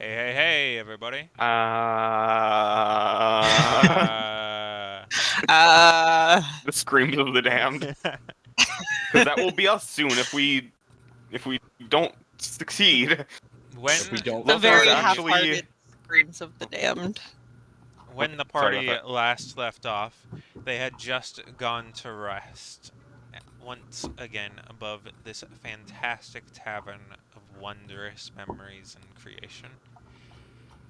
Hey, everybody. Uh, Uh, Uh, the screams of the damned, because that will be us soon if we don't succeed. when If we don't, the Lothar is very actually. half-hearted screams of the damned. when the Sorry party about last left off, they had just gone to rest once again above this fantastic tavern of wondrous memories and creation.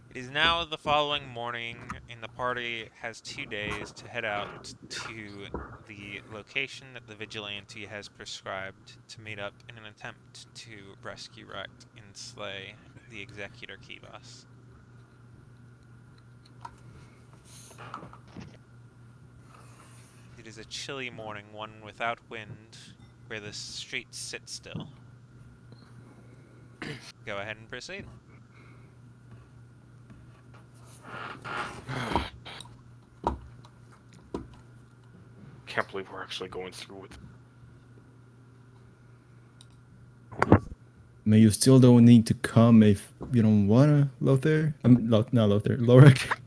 It is now the following morning, and the party has 2 days to head out to the location that the vigilante has prescribed to meet up in an attempt to rescue, wreck, and slay the Executor Kivas. It is a chilly morning, one without wind, where the streets sit still. Go ahead and proceed. Can't believe we're actually going through with. I mean, you still don't need to come if you don't wanna, Lothar. Not Lothar. Lorik.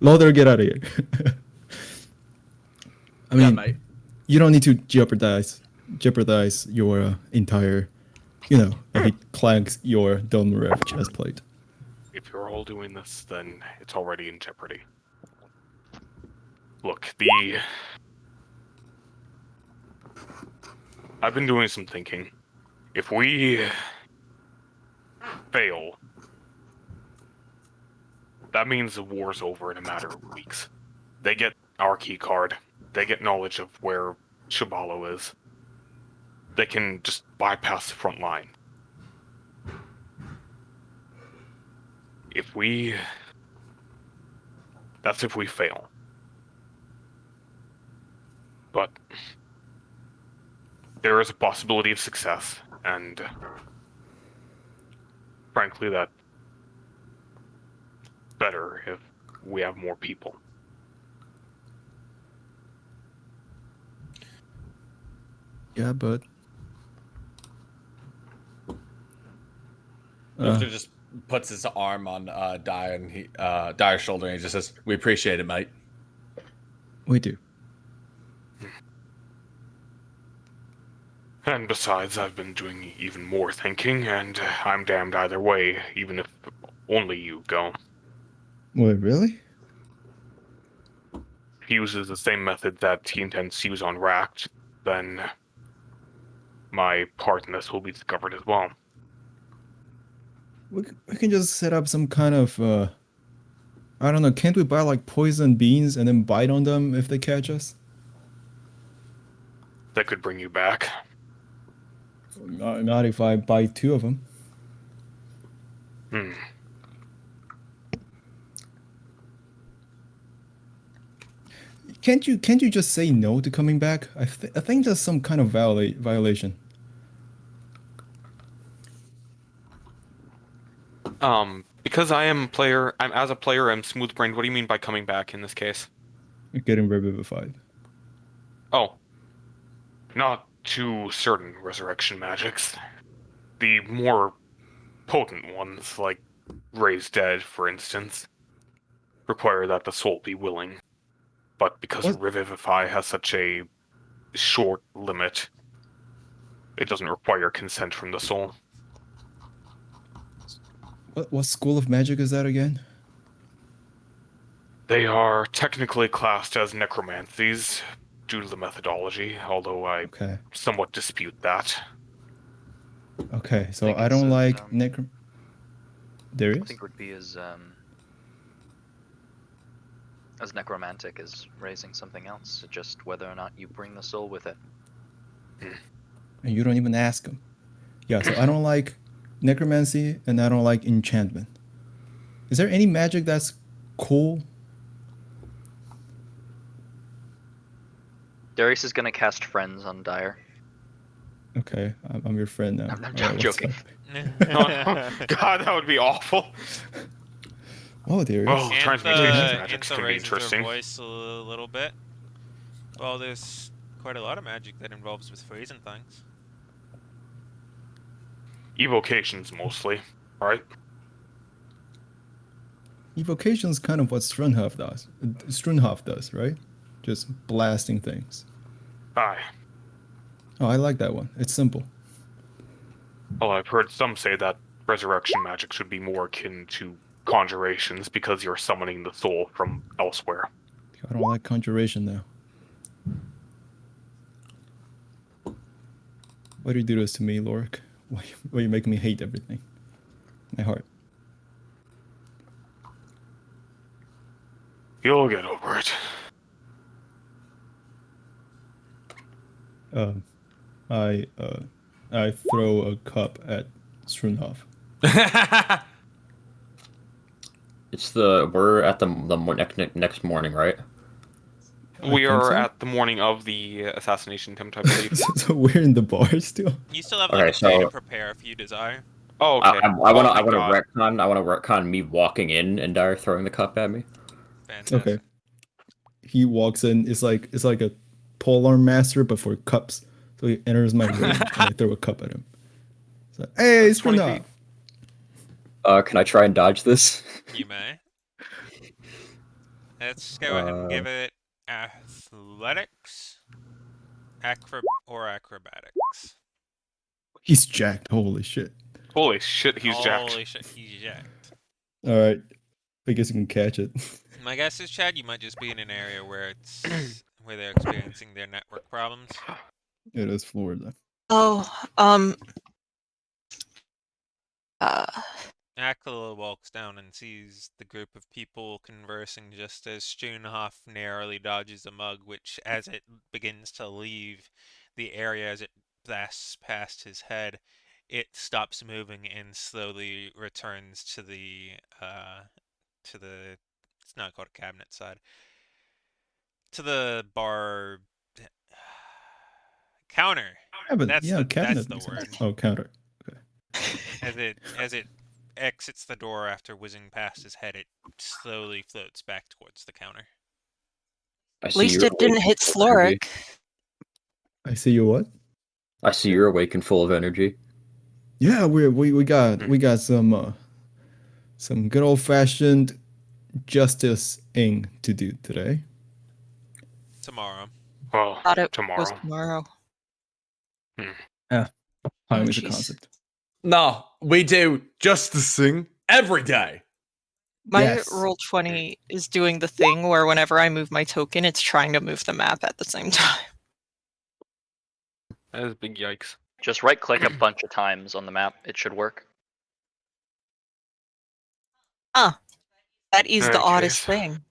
Lothar, get out of here. I yeah, mean, mate. you don't need to jeopardize your entire, and he clanks your Dolmarev chest plate. If you're all doing this, then it's already in jeopardy. Look, I've been doing some thinking. If we fail, that means the war's over in a matter of weeks. They get our key card. They get knowledge of where Shabalo is. They can just bypass the front line. That's if we fail. But there is a possibility of success, and frankly, that's better if we have more people. Yeah, but Luther just puts his arm on Dyer and Dyer's shoulder, and he just says, "We appreciate it, mate." we do. And besides, I've been doing even more thinking, and I'm damned either way, even if only you go. Wait, really? If he uses the same method that he intends to use on Ract, then my part in this will be discovered as well. We can just set up some kind of I don't know. Can't we buy like poison beans and then bite on them if they catch us? That could bring you back. Not if I buy 2 of them. Hmm. Can't you just say no to coming back? I think that's some kind of violation. Because I'm as a player, I'm smooth-brained. What do you mean by coming back in this case? You're getting revivified. Oh. Not to certain resurrection magics. The more potent ones, like Raise Dead, for instance, require that the soul be willing. But because What? Revivify has such a short limit, it doesn't require consent from the soul. What school of magic is that again? They are technically classed as necromancies due to the methodology, although I Okay. somewhat dispute that. Okay, so think I it's don't a, like There I is? think it would be as necromantic as raising something else, just whether or not you bring the soul with it. And you don't even ask them. Yeah, so I don't like necromancy and I don't like enchantment. Is there any magic that's cool? Darius is gonna cast Friends on Dyer. Okay, I'm your friend now. I'm All right, what's joking. up? God, that would be awful. Oh, there is. Oh, transmutation Antha magics can be raises her interesting. voice a little bit. Well, there's quite a lot of magic that involves with freezing things. Evocations mostly, right? Evocation is kind of what Strunhoff does. Strunhoff does, right? Just blasting things. Aye. Oh, I like that one. It's simple. Well, I've heard some say that resurrection magic should be more akin to conjurations because you're summoning the soul from elsewhere. I don't like conjuration now. Why do you do this to me, Lorik? Why you make me hate everything? My heart. You'll get over it. I throw a cup at Strunhoff. We're at the next morning, right? We think are so. at the morning of the assassination attempt, I believe. So we're in the bar still. You still have Okay, like a day to so- prepare if you desire. Oh, okay. I want thank to God. retcon me walking in and Dyer throwing the cup at me. Fantastic. Okay. He walks in. It's like a polearm master, but for cups. So he enters my room and I throw a cup at him. It's like, hey, That's 20 Strunhoff. feet. Can I try and dodge this? You may. Let's go ahead and give it athletics, or acrobatics. He's jacked. Holy shit. Holy shit, he's jacked. Holy shit, he's jacked. All right. I guess you can catch it. My guess is, Chad, you might just be in an area where where they're experiencing their network problems. It is Florida. Oh, Akela walks down and sees the group of people conversing just as Stunhoff narrowly dodges a mug, which, as it begins to leave the area as it blasts past his head, it stops moving and slowly returns to the it's not called a cabinet side, to the bar counter. Cabinet. That's Yeah, the cabinet. that's the makes sense. word. Oh, counter. As it exits the door after whizzing past his head, it slowly floats back towards the counter. I at see least you're it didn't awake hit and full of energy. Sloric. I see you what? I see you're awake and full of energy. Yeah, we got some good old fashioned justice-ing to do today. Tomorrow. Well, Thought it tomorrow. was tomorrow. Time Oh, is a jeez. concept. No, we do justicing every day. My Yes. Roll20 is doing the thing where whenever I move my token, it's trying to move the map at the same time. That is big yikes. Just right click a bunch of times on the map. It should work. That is the In oddest case. thing.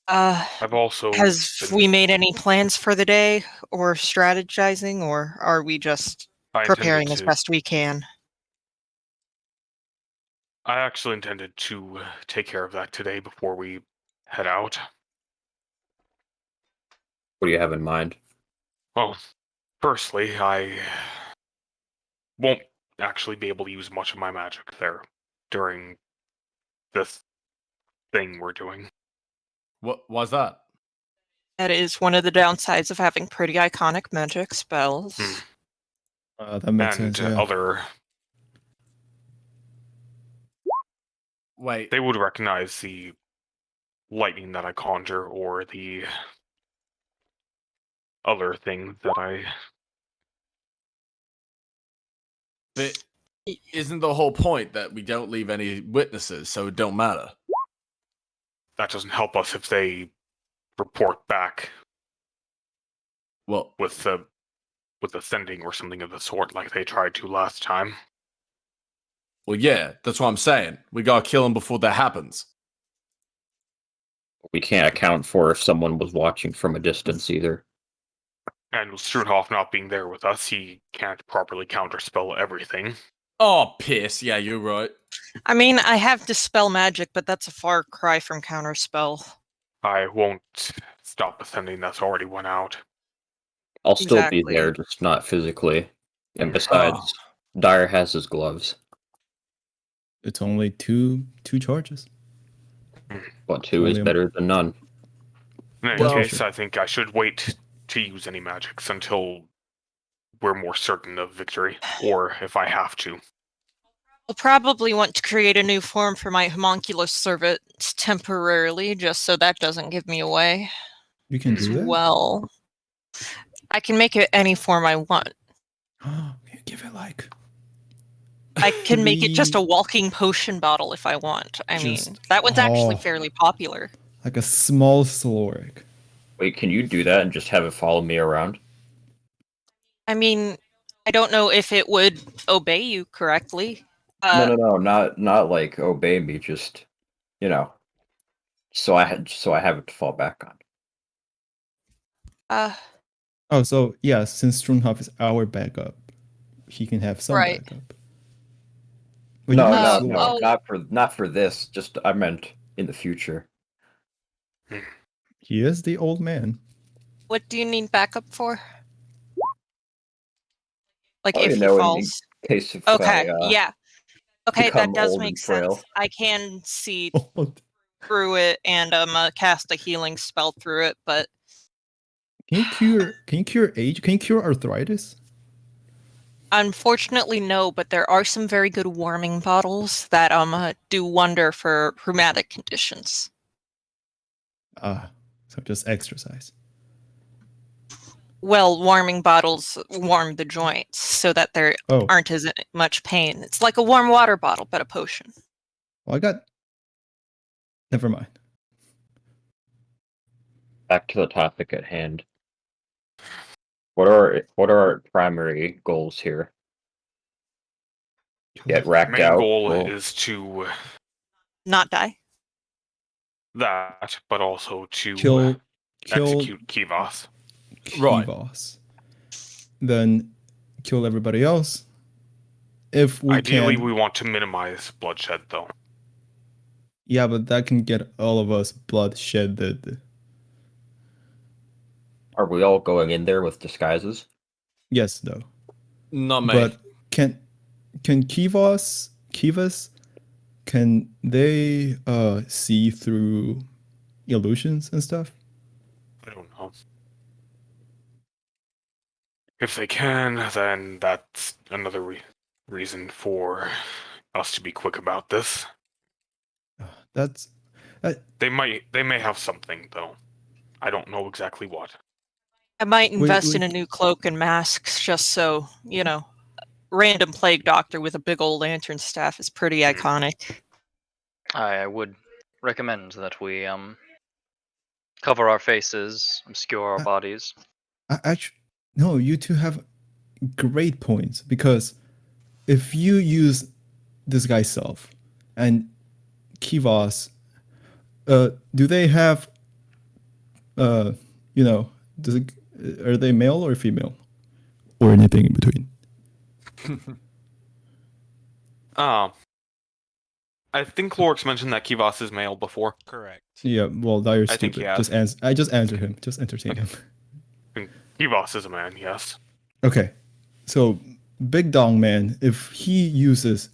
I've also Has been, we made any plans for the day or strategizing, or are we just I preparing as intended to, best we can? I actually intended to take care of that today before we head out. What do you have in mind? Well, firstly, I won't actually be able to use much of my magic there during this thing we're doing. What was that? That is one of the downsides of having pretty iconic magic spells. That makes And sense. Yeah. other, Wait, they would recognize the lightning that I conjure or the other thing that I. but isn't the whole point that we don't leave any witnesses, so it don't matter? That doesn't help us if they report back Well, with the sending or something of the sort, like they tried to last time. yeah, that's what I'm saying. We gotta kill him before that happens. We can't account for if someone was watching from a distance either. And with Strudhoff not being there with us, he can't properly counterspell everything. Oh, piss. Yeah, you're right. I mean, I have Dispel Magic, but that's a far cry from Counterspell. I won't stop the sending that's already went out. I'll still be Exactly. there, just not physically. And besides, Dyer has his gloves. It's only two charges. But 2 is Only a- better than none. In any Well- case, I think I should wait to use any magics until we're more certain of victory, or if I have to. I'll probably want to create a new form for my homunculus servants temporarily, just so that doesn't give me away. You can As do that? well, I can make it any form I want. Can you give it like I can make it just a three, walking potion bottle if I want. I mean, just that one's actually fairly popular. like a small Soloric? Wait, can you do that and just have it follow me around? I mean, I don't know if it would obey you correctly. No, not like obey me. Just you know, so I have it to fall back on. Uh, Oh, so yeah, since Strunhoff is our backup, he can have some Right. backup. But you No, need no, Soloric. no, oh. not for this. Just I meant in the future. He is the old man. What do you need backup for? Like Oh, if you he know, in falls. case if Okay, I yeah. Okay, that become does old make and frail. sense. I can see Old. through it and cast a healing spell through it, but Can you cure? Can you cure age? Can you cure arthritis? unfortunately no. But there are some very good warming bottles that do wonder for rheumatic conditions. So just exercise. Well, warming bottles warm the joints so that there Oh, aren't as much pain. It's like a warm water bottle, but a potion. well, I got. Never mind. Back to the topic at hand. What are our primary goals here? Get racked Main out. goal Well, is to Not die. that, but also to Kill execute Kivas. Right. Kivos. Then kill everybody else. If we Ideally, can. we want to minimize bloodshed, though. Yeah, but that can get all of us bloodshed. are we all going in there with disguises? Yes, though. Not me. But can Kivos, can they see through illusions and stuff? I don't know. If they can, then that's another reason for us to be quick about this. That's They may have something, though. I don't know exactly what. I might invest we- in a new cloak and masks just so, random plague doctor with a big old lantern staff is pretty iconic. I would recommend that we cover our faces, obscure our bodies. actually no. You two have great points because if you use this guy's self and Kivos, do they have does it, are they male or female or anything in between? I think Lorix mentioned that Kivas is male before. Correct. Yeah, well, Dyer's I think stupid. he has. I just answer him. Just entertain him. Kivas is a man, yes. Okay, so Big Dong Man, if he uses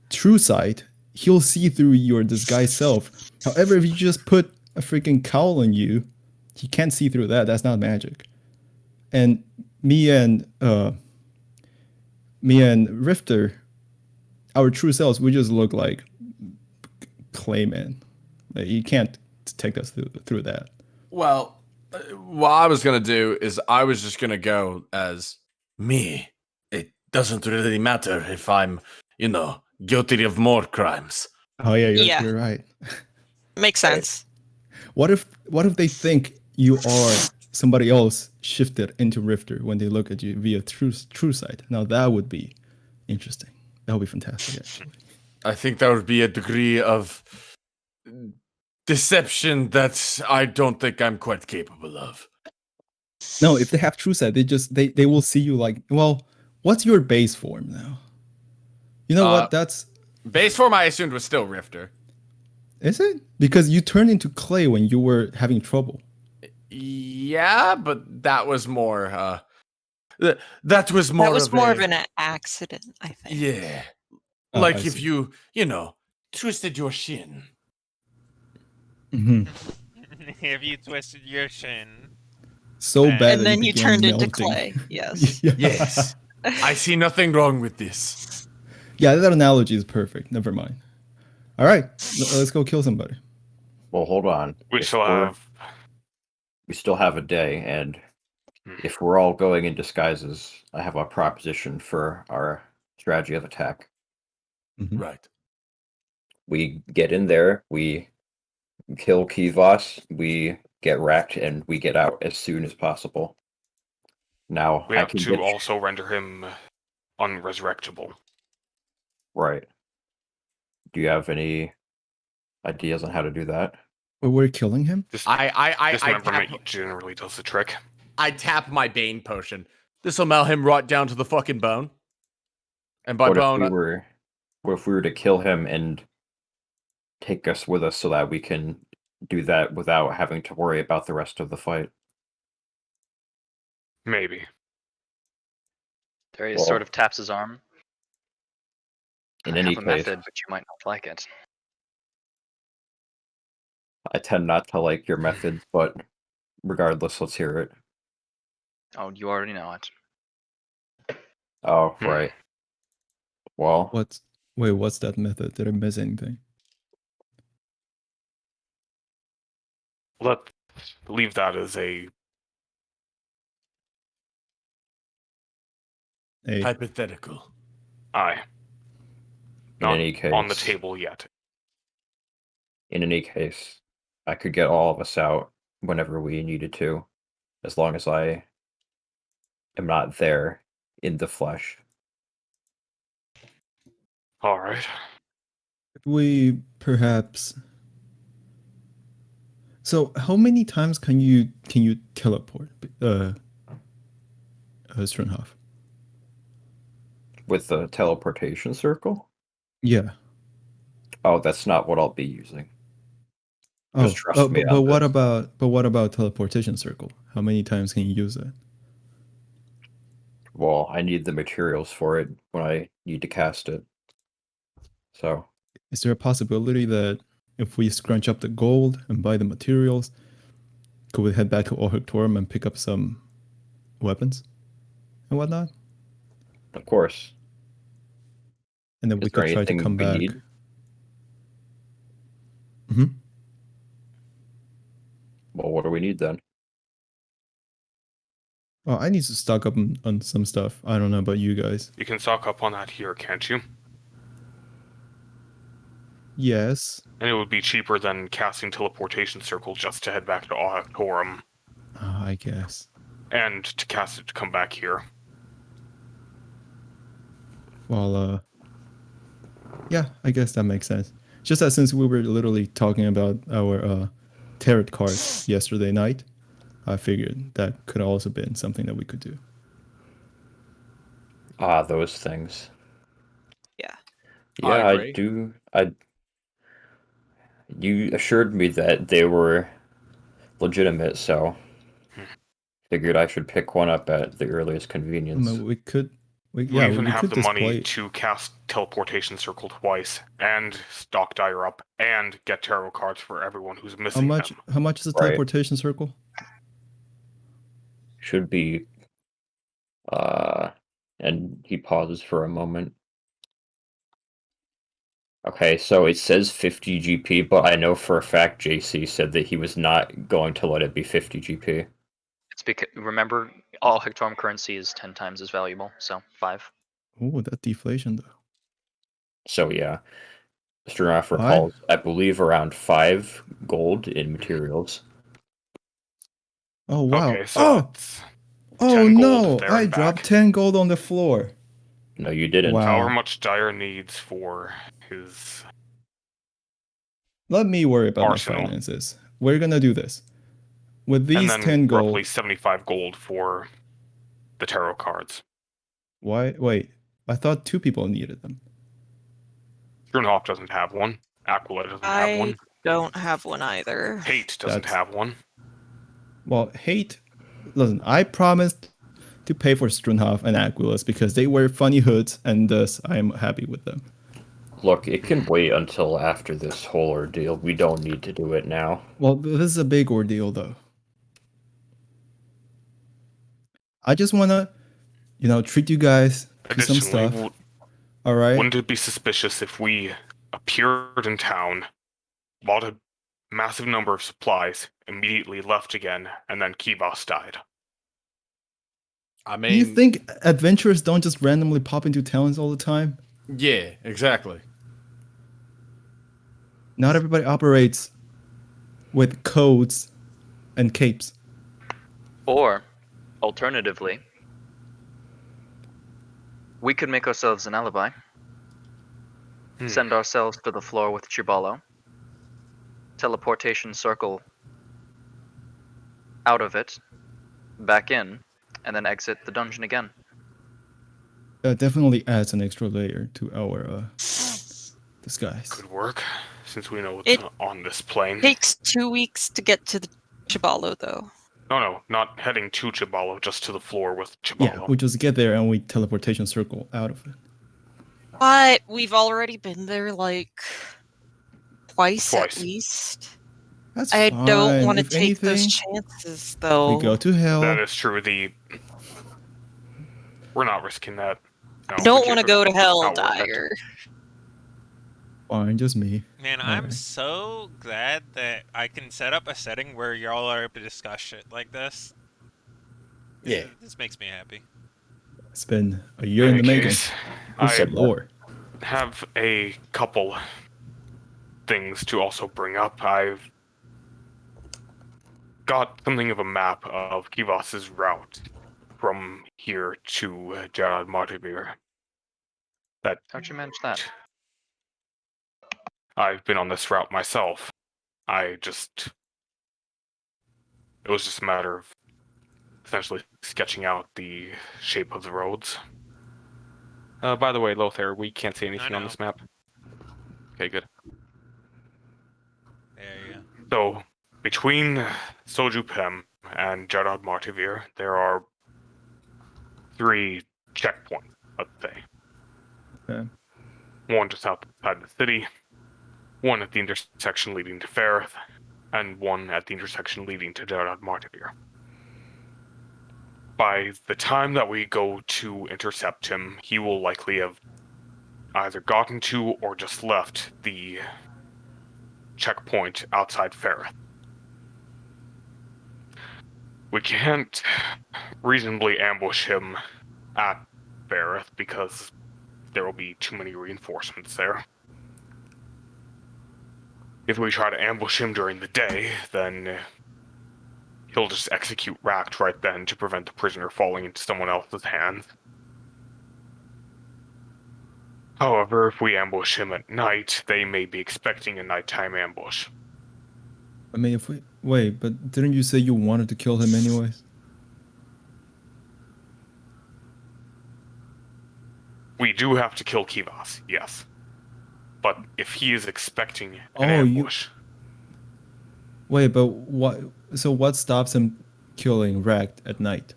True Sight, he'll see through your disguised self. However, if you just put a freaking cowl on you, he can't see through that. That's not magic. And me and Rifter, our true selves, we just look like Clayman. Like, you can't take us through that. Well, what I was gonna do is I was just gonna go as me. It doesn't really matter if I'm, guilty of more crimes. Oh yeah, Yeah. you're right. Makes sense. What if they think you are somebody else shifted into Rifter when they look at you via true sight? Now that would be interesting. That would be fantastic, actually. I think there would be a degree of deception that I don't think I'm quite capable of. No, if they have true sight, they will see you like, well, what's your base form now? You know what? That's Base form I assumed was still Rifter. is it? Because you turned into clay when you were having trouble. Yeah, but that was more that was more of an accident, I think. Yeah. Oh, Like I if see. you, twisted your shin. Mm-hmm. If you twisted your shin. So And bad. And that then you began turned into melting. clay. Yes. Yeah. Yes. I see nothing wrong with this. Yeah, that analogy is perfect. Never mind. All right, let's go kill somebody. Well, hold on. We If still we're- have. we still have a day, and Hmm. if we're all going in disguises, I have a proposition for our strategy of attack. Mhm. Right. We get in there, we kill Kivas, we get wrecked, and we get out as soon as possible. Now We I have can to get also render him unresurrectable. right. Do you have any ideas on how to do that? But we're killing him. Dis- I Dismemberment tap, generally does the trick. I tap my Bane potion. This will melt him right down to the fucking bone. And by What if bone, we were to kill him and take us with us so that we can do that without having to worry about the rest of the fight? Maybe. Darius Well, sort of taps his arm. in I any have a case, method, but you might not like it. I tend not to like your methods, but regardless, let's hear it. Oh, you already know it. Oh, Hmm. right. Well, What's that method? Did I miss anything? Let's leave that as a. Hey, hypothetical. Aye. in Not any on the case, table yet. I could get all of us out whenever we needed to, as long as I am not there in the flesh. Alright. we perhaps. So, how many times can you teleport, Strunhoff? With the teleportation circle? Yeah. Oh, that's not what I'll be using. Oh, Just trust me but on what this. about teleportation circle? How many times can you use it? Well, I need the materials for it when I need to cast it. So, Is there a possibility that if we scrunch up the gold and buy the materials, could we head back to Hectorum and pick up some weapons and whatnot? of course, And then we is there could try to anything come we back. need? Hmm. Well, what do we need then? Oh, I need to stock up on some stuff. I don't know about you guys. You can stock up on that here, can't you? Yes. And it would be cheaper than casting teleportation circle just to head back to Hectorum I guess. and to cast it to come back here. Well, yeah, I guess that makes sense. Just that since we were literally talking about our tarot cards yesterday night, I figured that could also been something that we could do. Ah, those things. Yeah. Yeah, I agree. do. You assured me that they were legitimate, so figured I should pick one up at the earliest I convenience. mean, we could, We yeah, even we have could the money display. to cast teleportation circle twice and stock Dyer up and get tarot cards for everyone who's How missing much? them. How much is a Right. teleportation circle? Should be. And he pauses for a moment. Okay, so it says 50 GP, but I know for a fact JC said that he was not going to let it be 50 GP. It's because remember, all Hectorum currency is 10 times as valuable, so 5. Oh, that deflation though. So yeah, Mr. Raff Five? recalls, I believe, around 5 gold in materials. Oh wow. Okay, so that's Oh 10 gold no! there I and dropped back. 10 gold on the floor. No, you didn't. Wow. However much Dyer needs for his Let me worry about arsenal. my finances. We're gonna do this. With And these then 10 roughly gold. 75 gold for the tarot cards. Why? Wait. I thought 2 people needed them. Grunhoff doesn't have one. Aquila doesn't have I one. don't have one either. Hate doesn't That's- have one. Well, hate. Listen, I promised to pay for Strunhoff and Aquilas because they wear funny hoods, and thus I am happy with them. Look, it can wait until after this whole ordeal. We don't need to do it now. Well, this is a big ordeal, though. I just wanna, treat you guys to some Additionally, stuff. All right. Wouldn't it be suspicious if we appeared in town, bought a massive number of supplies, immediately left again, and then Kivas died? I Do you mean, think adventurers don't just randomly pop into towns all the time? yeah, exactly. Not everybody operates with codes and capes. Or, alternatively, we could make ourselves an alibi, send ourselves to the floor with Chibalo, teleportation circle out of it, back in, and then exit the dungeon again. Definitely adds an extra layer to our disguise. Could work, since we know It it's on this plane. takes 2 weeks to get to the Chibalo, though. No, not heading to Chibalo, just to the floor with Yeah, Chibalo. we just get there and we teleportation circle out of it. But we've already been there like twice at Twice. least. That's I fine. don't want to If take those anything, chances, though. we go to hell. That is true. We're not risking that. No, I don't we want to can't- go to hell, outwork that. Dyer. Fine, just me. Man, I'm Alright. so glad that I can set up a setting where y'all are able to discuss shit like this. Yeah. This makes me happy. It's been a year in the any making. case, It's I lore. have a couple things to also bring up. I've got something of a map of Kivas's route from here to Jarad Martivir. How'd you manage that? I've been on this route myself. It was just a matter of essentially sketching out the shape of the roads. By the way, Lothar, we can't see anything on know. this map. Okay, good. There you go. So, between Soju Pem and Jarad Martivir, there are 3 checkpoints, let's say. Okay. One just outside the city, one at the intersection leading to Ferrith, and one at the intersection leading to Jarad Martivir. By the time that we go to intercept him, he will likely have either gotten to or just left the checkpoint outside Ferrith. We can't reasonably ambush him at Ferrith because there will be too many reinforcements there. If we try to ambush him during the day, then he'll just execute Ract right then to prevent the prisoner falling into someone else's hands. However, if we ambush him at night, they may be expecting a nighttime ambush. I mean, if we wait, but didn't you say you wanted to kill him anyways? We do have to kill Kivas, yes. But if he is expecting an Oh, you- ambush, Wait, but what? So what stops him killing Rakt at night?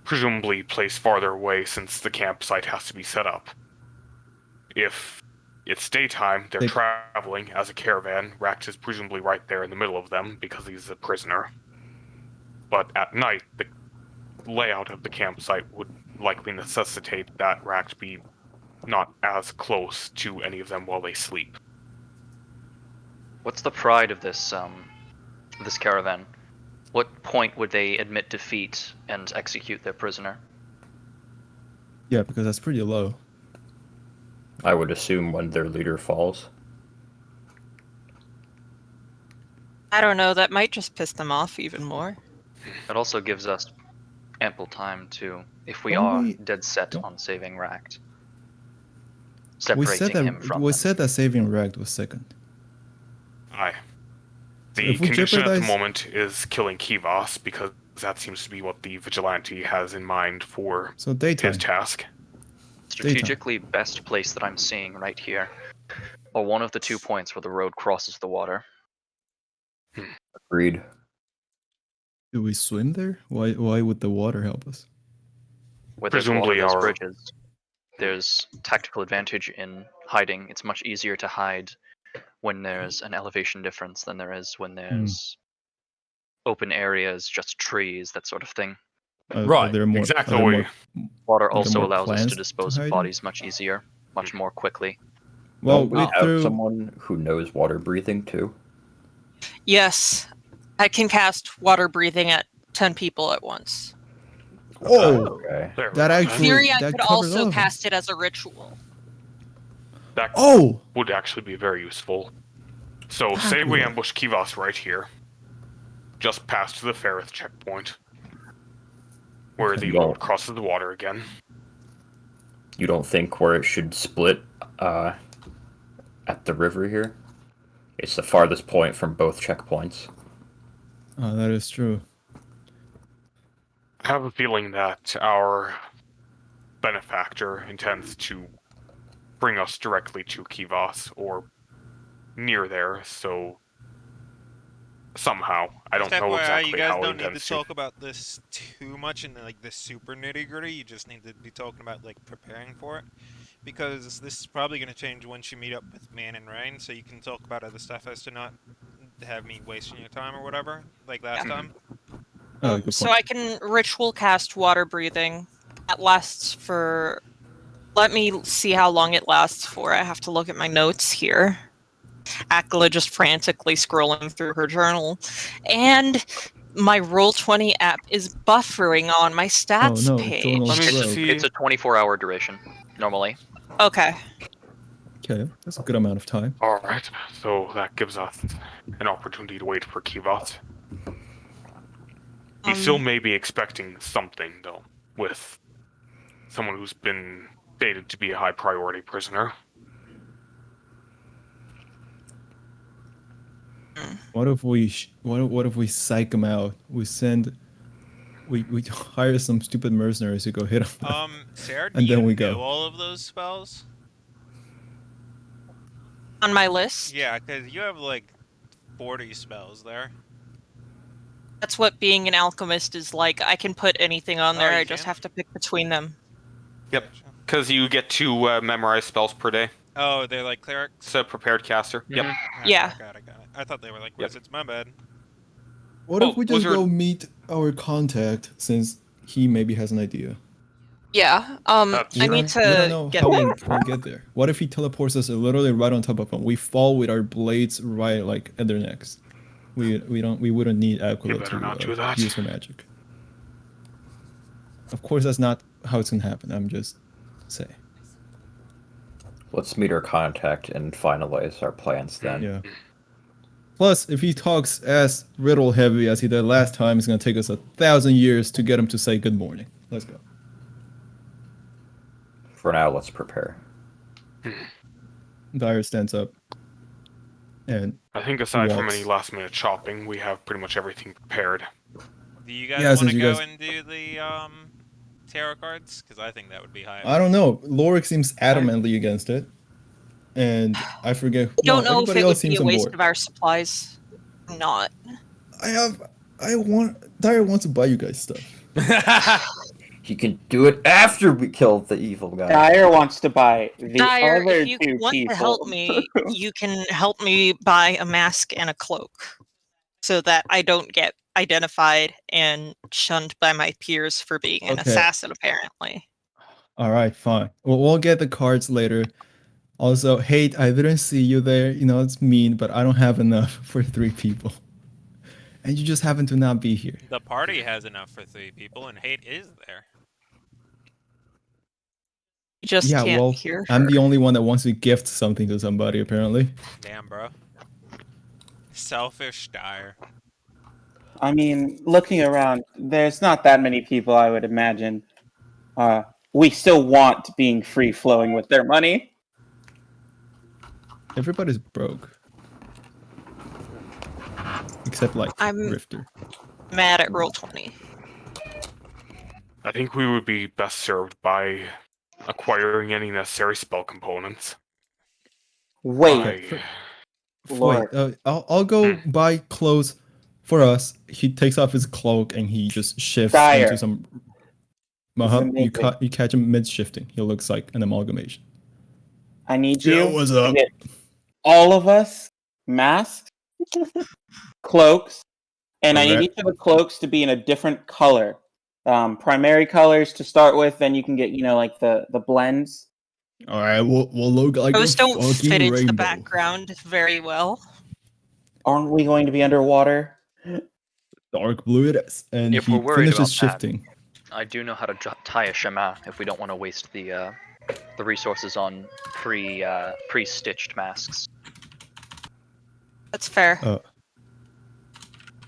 presumably placed farther away since the campsite has to be set up. If it's daytime, they're They- traveling as a caravan. Ract is presumably right there in the middle of them because he's a prisoner. But at night, the layout of the campsite would likely necessitate that Ract be not as close to any of them while they sleep. What's the pride of this this caravan? What point would they admit defeat and execute their prisoner? Yeah, because that's pretty low. I would assume when their leader falls. I don't know, that might just piss them off even more. It also gives us ample time to, if we Don't are we- dead set don't- on saving Ract, We said separating him that from we them. said that saving Rakt was second. Aye. So The if we condition at the jeopardize- moment is killing Kivas because that seems to be what the vigilante has in mind for So daytime. his task. Strategically best place that I'm seeing right here, or one of the 2 points where the road crosses the water. Agreed. Do we swim there? Why would the water help us? Where there's water, Presumably there's our- bridges. There's tactical advantage in hiding. It's much easier to hide when there's an elevation difference than there is when there's open areas, just trees, that sort of thing. Right, Are there more, exactly. Are there more, Water are there also more allows us plans to dispose hide of in? bodies much easier, much more quickly. Well, Don't we we have threw. someone who knows water breathing too? Yes, I can cast water breathing at 10 people at once. Oh, Okay. There we that go. actually Theory, I that could covers all also of us. cast it as a ritual. That Oh, would actually be very useful. So, say we Dracula. ambush Kivas right here, just past the Ferrith checkpoint, where Okay. the Well- Lord crosses the water again. You don't think where it should split at the river here? It's the farthest point from both checkpoints. That is true. I have a feeling that our benefactor intends to bring us directly to Kivas, or near there, so somehow. I don't Just know FYI, you exactly guys how he don't need to intends to. talk about this too much in like the super nitty gritty. You just need to be talking about like preparing for it, because this is probably going to change once you meet up with Man and Rain. So you can talk about other stuff as to not have me wasting your time or whatever, like last Yeah. time. Good So point. I can ritual cast water breathing. That lasts for. Let me see how long it lasts for. I have to look at my notes here. Akala just frantically scrolling through her journal. And my Roll20 app is buffering on my stats no, page. journal Let me broke. see. It's a 24-hour duration, normally. Okay. Okay, that's a good amount of time. Alright, so that gives us an opportunity to wait for Kivas. He still may be expecting something, though, with someone who's been stated to be a high priority prisoner. What if we what if we psych him out? We hire some stupid mercenaries to go hit him. Sarah, do And then you we know go. all of those spells? On my list. Yeah, because you have like 40 spells there. That's what being an alchemist is like. I can put anything on Oh, there. you I just can? have to pick between them. Yep. Gotcha. Because you get to memorize spells per day. Oh, they're like clerics? It's a prepared caster. Yep. Mhm. Okay, Yeah. got it. I thought they were like Yep. wizards. My bad. What Well, if we just Wizard- go meet our contact since he maybe has an idea? Yeah. That's- I We need don't to know get how there. we'll get there. What if he teleports us literally right on top of him? We fall with our blades right like at their necks. We wouldn't need You Aquila better not do to that. use her magic. Of course, that's not how it's gonna happen. I'm just saying. Let's meet our contact and finalize our plans then. Yeah. Plus, if he talks as riddle heavy as he did last time, it's gonna take us 1,000 years to get him to say good morning. Let's go. For now, let's prepare. Dyer stands up. And I think aside from walks. any last minute shopping, we have pretty much everything prepared. Do you guys Yeah, want since to you go guys- and do the tarot cards? Because I think that would be high. I don't know. Lorik seems adamantly against it. And I forget. I don't know if everybody it else would be seems a on waste board. of our supplies. Not. Dyer wants to buy you guys stuff. He can do it after we kill the evil guy. Dyer wants to buy the Dyer, other if you two want people. to help me, you can help me buy a mask and a cloak so that I don't get identified and shunned by my peers for being an Okay. assassin, apparently. All right, fine. We'll get the cards later. Also, hate, I didn't see you there. You know, it's mean, but I don't have enough for 3 people. And you just happen to not be here. The party has enough for 3 people, and Hate is there. You just Yeah, can't well, hear I'm her. the only one that wants to gift something to somebody, apparently. Damn, bro. Selfish Dyer. I mean, looking around, there's not that many people, I would imagine. We still want being free flowing with their money. Everybody's broke. Except, like, I'm- Rifter. Mad at Roll20. I think we would be best served by acquiring any necessary spell components. Wait, I- Lord. Wait, I'll go buy clothes for us. He takes off his cloak and he just shifts Dyer. into some. You catch him mid shifting. He looks like an amalgamation. I need Yeah, you what's to up? get all of us masks, cloaks, and I Okay. need each of the cloaks to be in a different color. primary colors to start with. Then you can get like the blends. All right, we'll look like Those a don't fucking fit into the rainbow. background very well. Aren't we going to be underwater? Dark blue it is, and If he we're worried finishes about that, shifting. I do know how to tie a chemin if we don't want to waste the resources on pre-stitched masks. That's fair. Uh,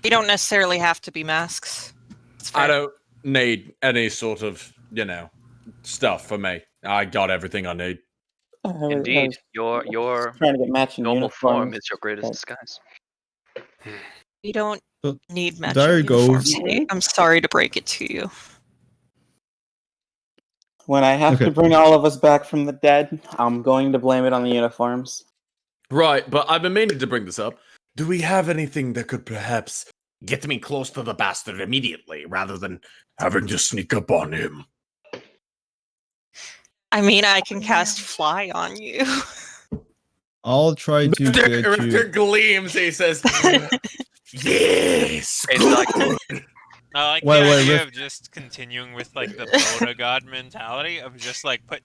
They don't necessarily have to be masks. It's fair. I don't need any sort of, stuff for me. I got everything I need. I Indeed, was your trying to get matching normal form uniforms. is your greatest but- disguise. We don't So, need there matching it uniforms. goes. Hey, I'm sorry to break it to you. When I have Okay. to bring all of us back from the dead, I'm going to blame it on the uniforms. Right, but I've been meaning to bring this up. Do we have anything that could perhaps get me close to the bastard immediately, rather than having to sneak up on him? I mean, I can cast fly on you. I'll try to get Richter you. gleams. He says, "Yes, It's like- good." I like Wait, the wait, idea Riff- of just continuing with like the Boda God mentality of just like put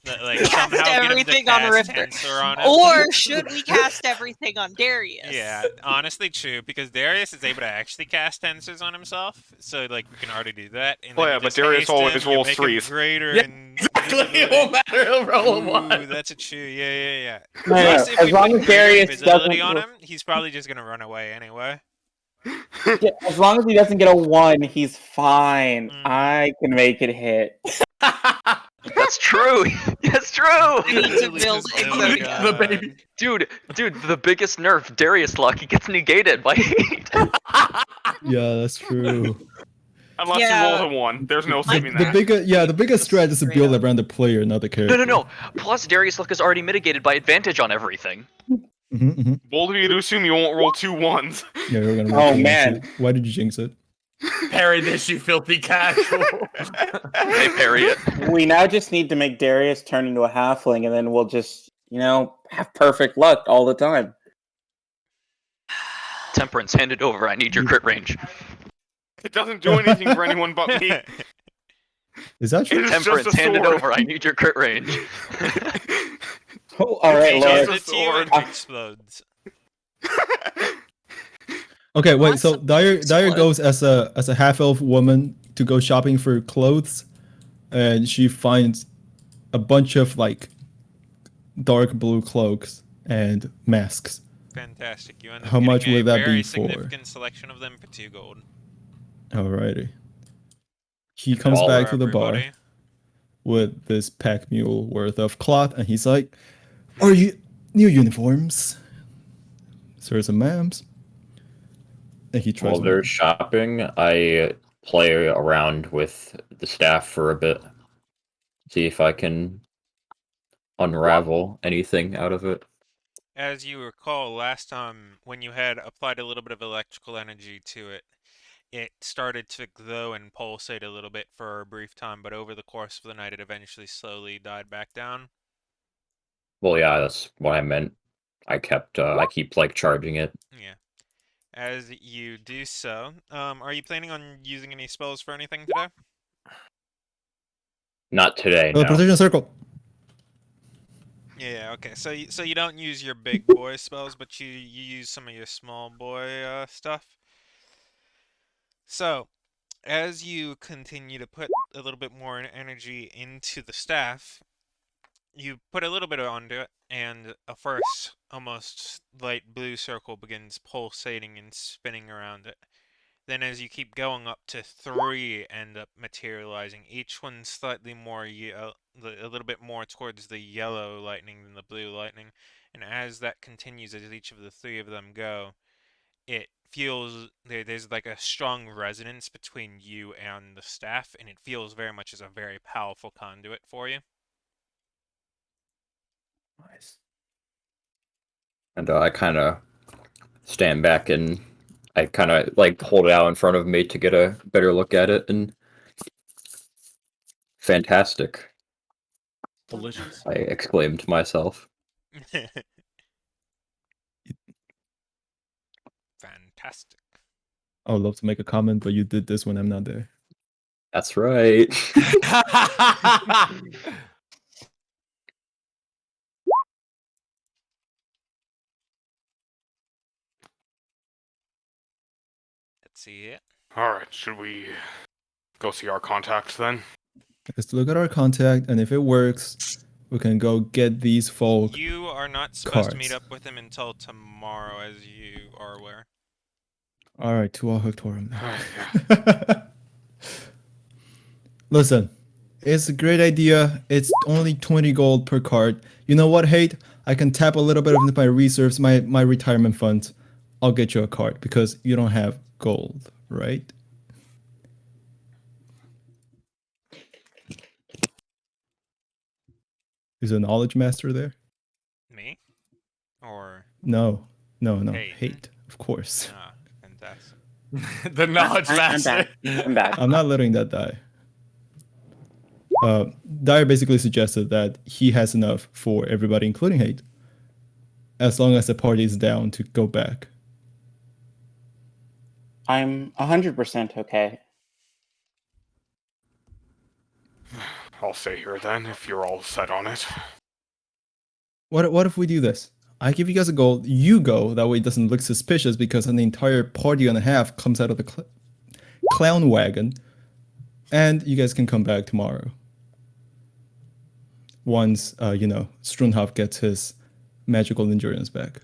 like somehow get him to everything on cast Richter. Tensor on him. Or should we cast everything on Darius? Yeah, honestly, true, because Darius is able to actually cast tensors on himself, so like we can already do that. And Oh, then yeah, you but just Darius haste always him, you rolls make him threes. greater Yeah, and exactly. It won't matter. He'll roll a Ooh, one. that's a true. Yeah. No, Plus, no, if as we long put as greater Darius invisibility doesn't, on him, he's probably just gonna run away anyway. yeah, as long as he doesn't get a 1, he's fine. Mhm. I can make it hit. That's true. That's true. We need to Literally build just Igbo Boda again. The God. baby. Dude, the biggest nerf, Darius luck, he gets negated by 8. Yeah, that's true. Unless Yeah. you roll a 1, there's no saving The that. biggest threat is to Straight build up. around the player, not the character. No. Plus, Darius luck is already mitigated by advantage on everything. Bold of you to assume you won't roll 2 1s. Yeah, we're gonna. Oh, jinx man. it. Why did you jinx it? Parry this, you filthy casual. They parry it. We now just need to make Darius turn into a halfling, and then we'll just, have perfect luck all the time. Temperance, hand it over. I need your crit range. It doesn't do anything for anyone but me. Is that It true? is Temperance, just a hand it sword. over. I need your crit range. Oh, all right, He Lord. hands Lord. it to you and Sword. it explodes. Okay, wait. So Awesome. Dyer Explode. goes as a half elf woman to go shopping for clothes, and she finds a bunch of like dark blue cloaks and masks. Fantastic. You end up How getting much a would that very be for? significant selection of them for 2 gold. Alrighty. He And comes that's back for to the bar everybody. with this pack mule worth of cloth, and he's like, "Are you new uniforms, sirs and ma'ams?" And he tries While them they're on. shopping, I play around with the staff for a bit. See if I can unravel anything out of it. As you recall, last time when you had applied a little bit of electrical energy to it, it started to glow and pulsate a little bit for a brief time, but over the course of the night, it eventually slowly died back down. Well, yeah, that's what I meant. I keep like charging it. Yeah. As you do so, are you planning on using any spells for anything today? Not today, The no. precision circle. Yeah, okay. So you don't use your big boy spells, but you use some of your small boy stuff. So, as you continue to put a little bit more energy into the staff, you put a little bit onto it, and a first almost light blue circle begins pulsating and spinning around it. Then, as you keep going up to 3, end up materializing. Each one slightly more, a little bit more towards the yellow lightning than the blue lightning. And as that continues, as each of the 3 of them go, it feels there's like a strong resonance between you and the staff, and it feels very much as a very powerful conduit for you. Nice. And I kind of stand back and I kind of like hold it out in front of me to get a better look at it. And fantastic, Delicious. I exclaimed to myself. Fantastic. I would love to make a comment, but you did this when I'm not there. That's right. Let's see it. All right, should we go see our contact then? Let's look at our contact, and if it works, we can go get these folk. You are not supposed to meet cards. up with him until tomorrow, as you are aware. All right, to all Hectorum. Yeah. Listen, it's a great idea. It's only 20 gold per card. You know what, Hate? I can tap a little bit of my reserves, my retirement funds. I'll get you a card because you don't have gold, right? Is a knowledge master there? Me? Or No. Hate. Hate, of course. ah, fantastic. The knowledge I'm master. back. I'm back. I'm not letting that die. Dyer basically suggested that he has enough for everybody, including Hate, as long as the party is down to go back. I'm 100% okay. I'll stay here then if you're all set on it. What if we do this? I give you guys a gold, you go, that way it doesn't look suspicious because an entire party and a half comes out of the clown wagon, and you guys can come back tomorrow. Once, Strunhoff gets his magical endurance back.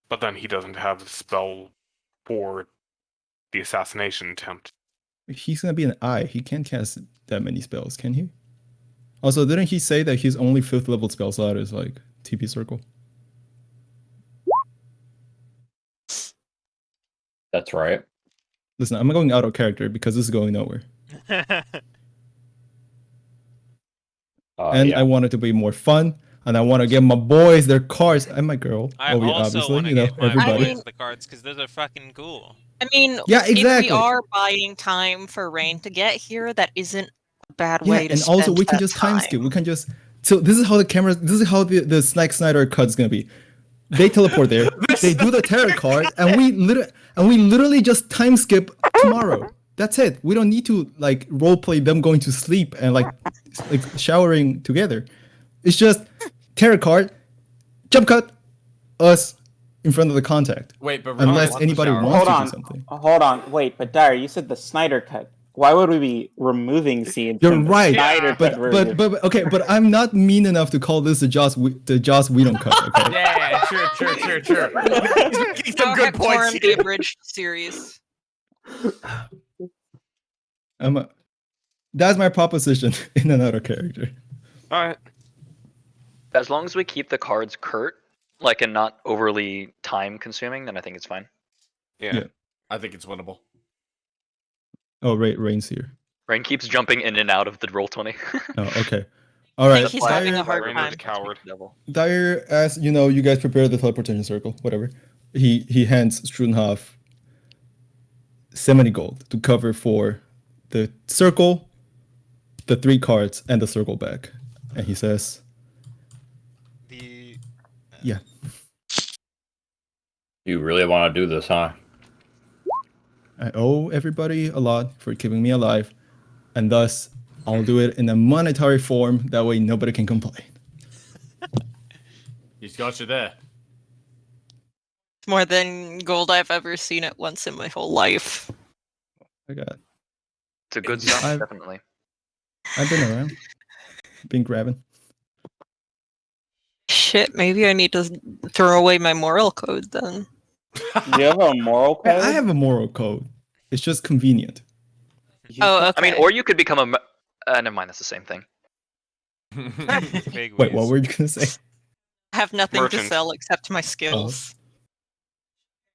But then he doesn't have the spell for the assassination attempt. He's gonna be an eye. He can't cast that many spells, can he? Also, didn't he say that his only 5th level spell slot is like TP Circle? That's right. Listen, I'm going out of character because this is going nowhere. And Yeah. I want it to be more fun, and I want to get my boys their cards and my girl. I also obviously, want to get my everybody. boys the cards because those are fucking cool. I mean, Yeah, exactly. if we are buying time for Rain to get here, that isn't a bad Yeah, way to and spend also we can that just time skip. We can just. So this is how the Snack Snyder cut's gonna be. They teleport there. They do the tarot card, and we literally just time skip tomorrow. That's it. We don't need to like role play them going to sleep and like showering together. It's just tarot card, jump cut, us in front of the contact. Wait, but Unless Ron anybody wants wants Hold to on. do something. Hold on. Wait, but Dyer, you said the Snyder cut. Why would we be removing scenes You're from the right, Snyder cut version? but okay, but I'm not mean enough to call this the Joss Whedon cut. Okay. Yeah, sure. He's making some Now good points Hectorum, the here. abridged series. That's my proposition in another character. All right. As long as we keep the cards curt, like and not overly time consuming, then I think it's fine. Yeah. Yeah. I think it's winnable. Oh, Rain's here. Rain keeps jumping in and out of the roll 20. Oh, okay. All I right. think he's having a hard Rain is time. a coward. Devil. Dyer, as you know, you guys prepare the teleportation circle, whatever. He hands Strudenhoff 70 gold to cover for the circle, the 3 cards, and the circle back. And he says, The yeah. You really want to do this, huh? I owe everybody a lot for keeping me alive, and thus I'll do it in a monetary form. That way nobody can complain. He's got you there. More than gold I've ever seen at once in my whole life. I got. It's a good sum, I've- definitely. I've been around, been grabbing. Shit, maybe I need to throw away my moral code then. Do you have a moral code? I have a moral code. It's just convenient. Oh, okay. I mean, or you could become a. Never mind, that's the same thing. big Wait, what ways. were you gonna say? I have nothing Merchant. to sell except my skills.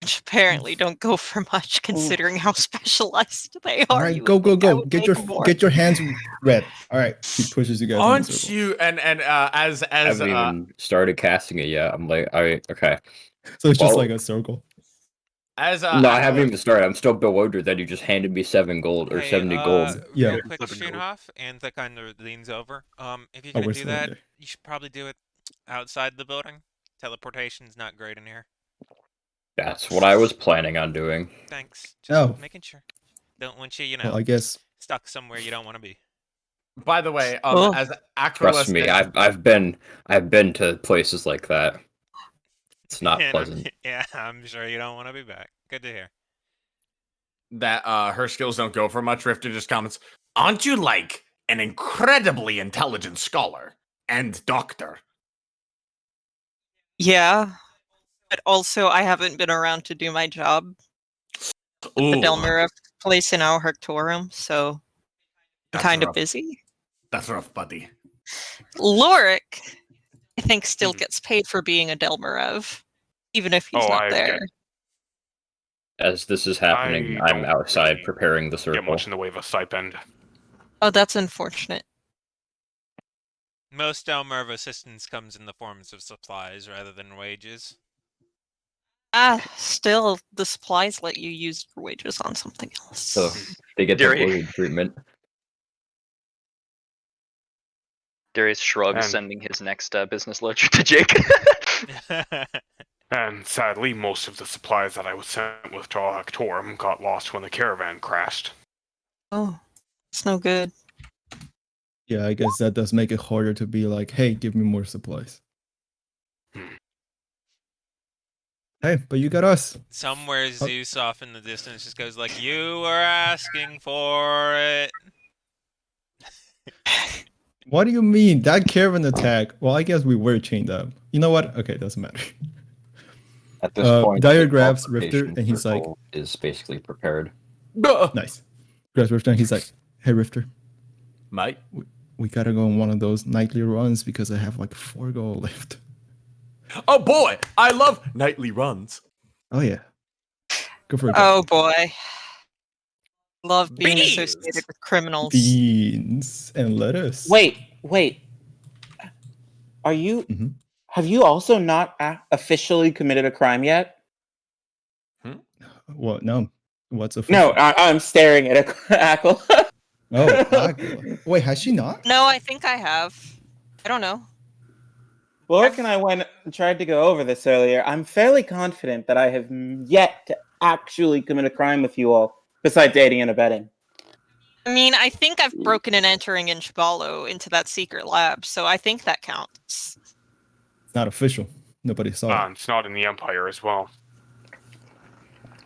Which apparently don't go for much considering how specialized they are. All right, You go, would go, think I go. would Get make your more. hands red. All right, he pushes you guys. in the Aren't circle. you and as I haven't even started casting it yet. I'm like, okay. So it's just Well- like a circle. as No, I haven't even started. I'm still bewildered that you just handed me 7 gold or Hey, 70 gold. Yeah. Real quick, Schoonhoff, and the kind of leans over. If you're Oh, gonna we're do still in that, there. you should probably do it outside the building. Teleportation's not great in here. That's what I was planning on doing. Thanks. Just Oh. making sure. Don't want you, Well, I guess stuck somewhere you don't want to be. By the way, Oh. as Aquila Trust me, says, I've been to places like that. It's not And pleasant. I'm sure you don't want to be back. Good to hear. that her skills don't go for much, Rifter just comments, "Aren't you like an incredibly intelligent scholar and doctor?" Yeah. But also, I haven't been around to do my job at the Ooh, Delmira place in our Hectorum, so I'm that's kind of rough. busy. That's rough, buddy. Lorik, I think, still Mhm. gets paid for being a Delmirev, even if he's Oh, not I there. get. As this is happening, I I'm don't outside really preparing the get circle. much in the way of a stipend. Oh, that's unfortunate. Most Delmarva assistance comes in the forms of supplies rather than wages. Still, the supplies let you use your wages on something else. So they get the Darius- bullied treatment. Darius shrugs, And- sending his next business ledger to Jake. And sadly, most of the supplies that I was sent with to Hectorum got lost when the caravan crashed. Oh, it's no good. yeah, I guess that does make it harder to be like, hey, give me more supplies. Hey, but you got us. Somewhere Zeus off in the distance just goes like, "You were asking for it." What do you mean? That caravan attack? Well, I guess we were chained up. You know what? Okay, doesn't matter. At this point, Dyer the grabs Rifter teleportation and he's like, circle is basically prepared. nice. Grabs Rifter and he's like, hey, Rifter, Mate, we gotta go on one of those nightly runs because I have like 4 gold left. oh boy, I love nightly runs. Oh, yeah. Go for it. Oh boy. Love being Beans. associated with criminals. Beans and lettuce. Wait. Are you? Mhm. Have you also not officially committed a crime yet? What? No. What's a No, I'm staring at Ackle. Oh, Aquila. Wait, has she not? No, I think I have. I don't know. Lorik and I went and tried to go over this earlier. I'm fairly confident that I have yet to actually commit a crime with you all, besides aiding and abetting. I mean, I think I've broken and entering in Chibalo into that secret lab, so I think that counts. It's not official. Nobody saw it. And it's not in the Empire as well.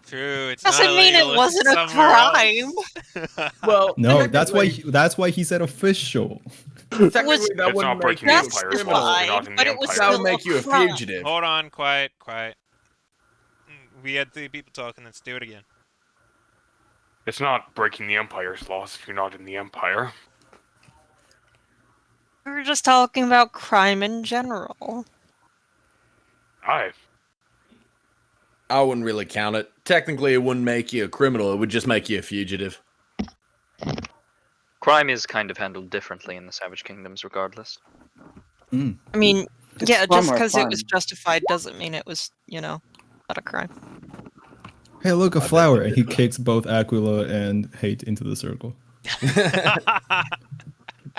True, it's Doesn't not mean it illegal if wasn't it's a somewhere else. Well, No, that's why. technically- That's why he said official. Technically, was- that It's wouldn't not make breaking you the a That's Empire as well, criminal. so you're not in but the it was Empire. That would still make you a crime. fugitive. Hold on, quiet. We had 3 people talking. Let's do it again. It's not breaking the Empire's laws if you're not in the Empire. We were just talking about crime in general. I wouldn't really count it. Technically, it wouldn't make you a criminal. It would just make you a fugitive. Crime is kind of handled differently in the Savage Kingdoms, regardless. I mean, It's yeah, far just more because it fun. was justified doesn't mean it was, not a crime. Hey, look, a flower, and he kicks both Aquila and Hate into the circle.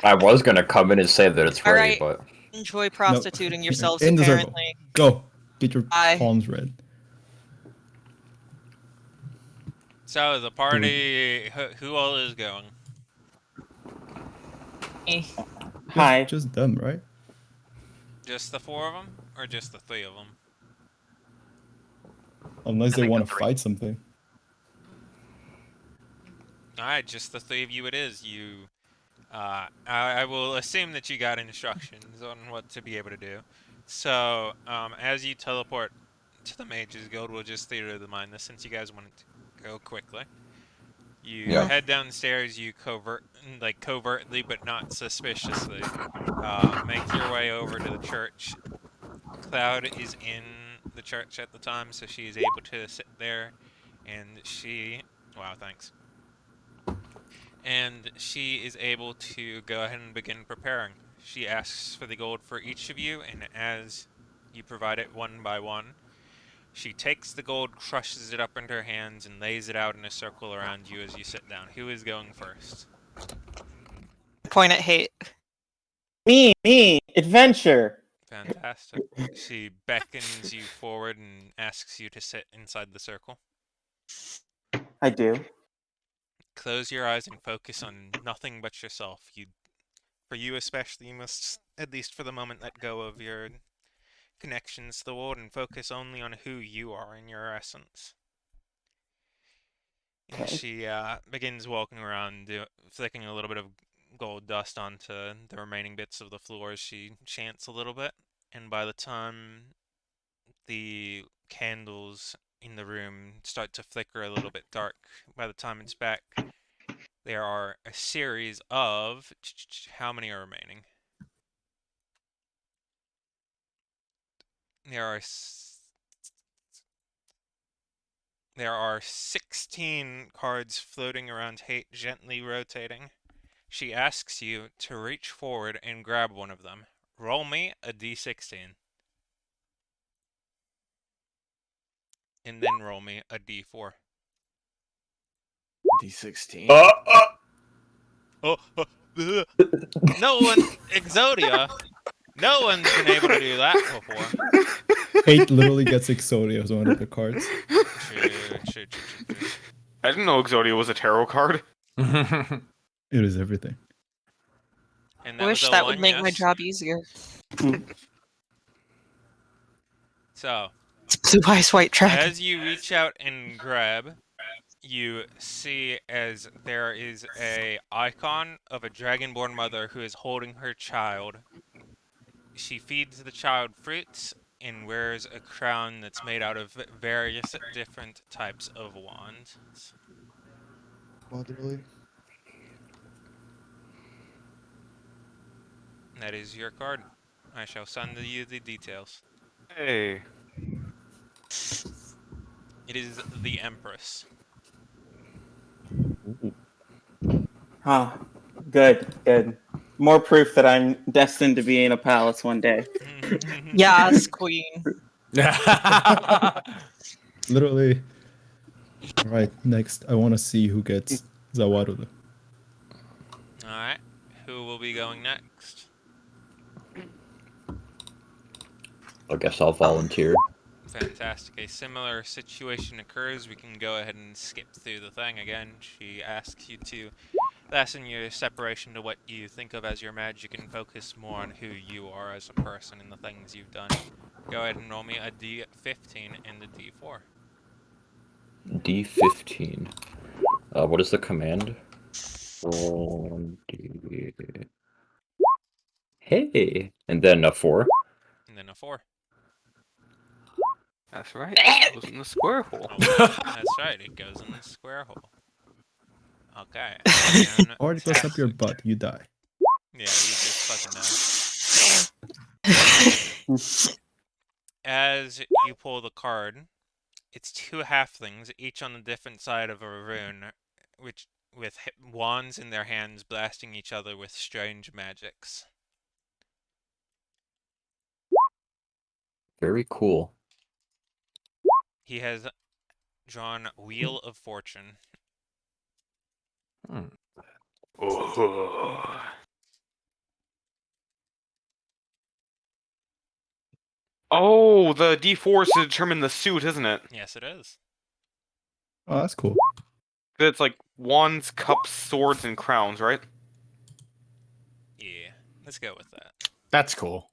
I was gonna come in and say that it's All ready, right. but Enjoy prostituting yourselves, In the circle. apparently. Go, get your Bye. palms red. So the party, who all is going? Me. Hi. Just them, right? Just the 4 of them, or just the 3 of them? Unless I they think want the to three. fight something. All right, just the 3 of you. It is you. I will assume that you got instructions on what to be able to do. So, as you teleport to the Mage's Guild, we'll just theater of the mind this since you guys wanted to go quickly. You Yeah. head downstairs. You covertly but not suspiciously, make your way over to the church. Cloud is in the church at the time, so she is able to sit there, and wow, thanks. And she is able to go ahead and begin preparing. She asks for the gold for each of you, and as you provide it one by one, she takes the gold, crushes it up into her hands, and lays it out in a circle around you as you sit down. Who is going first? Point at Hate. Me, adventure. Fantastic. She beckons you forward and asks you to sit inside the circle. I do. Close your eyes and focus on nothing but yourself. For you especially, you must, at least for the moment, let go of your connections to the world and focus only on who you are in your essence. And Okay. she begins walking around, flicking a little bit of gold dust onto the remaining bits of the floor as she chants a little bit. And by the time the candles in the room start to flicker a little bit dark, by the time it's back, there are a series of... How many are remaining? There are 16 cards floating around Hate, gently rotating. She asks you to reach forward and grab one of them. Roll me a d16. And then roll me a d4. D16. Oh, no one, Exodia, no one's been able to do that before. Hate literally gets Exodia as one of the cards. True. I didn't know Exodia was a tarot card. It is everything. And I that wish was a that would one, make my yes? job easier. So, It's Blue Eyes White Dragon. as you reach out and grab, you see as there is a icon of a dragonborn mother who is holding her child. She feeds the child fruits and wears a crown that's made out of various different types of wands. Literally. That is your card. I shall send you the details. Hey. It is the Empress. Ah, good. More proof that I'm destined to be in a palace one day. Yes, queen. Literally. Alright, next. I want to see who gets Zawaru. Alright. Who will be going next? I guess I'll volunteer. Fantastic. A similar situation occurs. We can go ahead and skip through the thing again. She asks you to lessen your separation to what you think of as your magic and focus more on who you are as a person and the things you've done. Go ahead and roll me a d15 and a d4. D15. What is the command? Roll D. Hey! And then a 4. And then a 4. That's right. It goes in the square hole. Oh, that's right. It goes in the square hole. Okay. Or it goes up your Fantastic. butt, you die. Yeah, you just fucking know. As you pull the card, it's two halflings, each on a different side of a rune, which with wands in their hands, blasting each other with strange magics. Very cool. He has drawn Wheel of Fortune. Oh. Oh, the D4 is to determine the suit, isn't it? Yes, it is. Oh, that's cool. It's like wands, cups, swords, and crowns, right? Yeah, let's go with that. That's cool.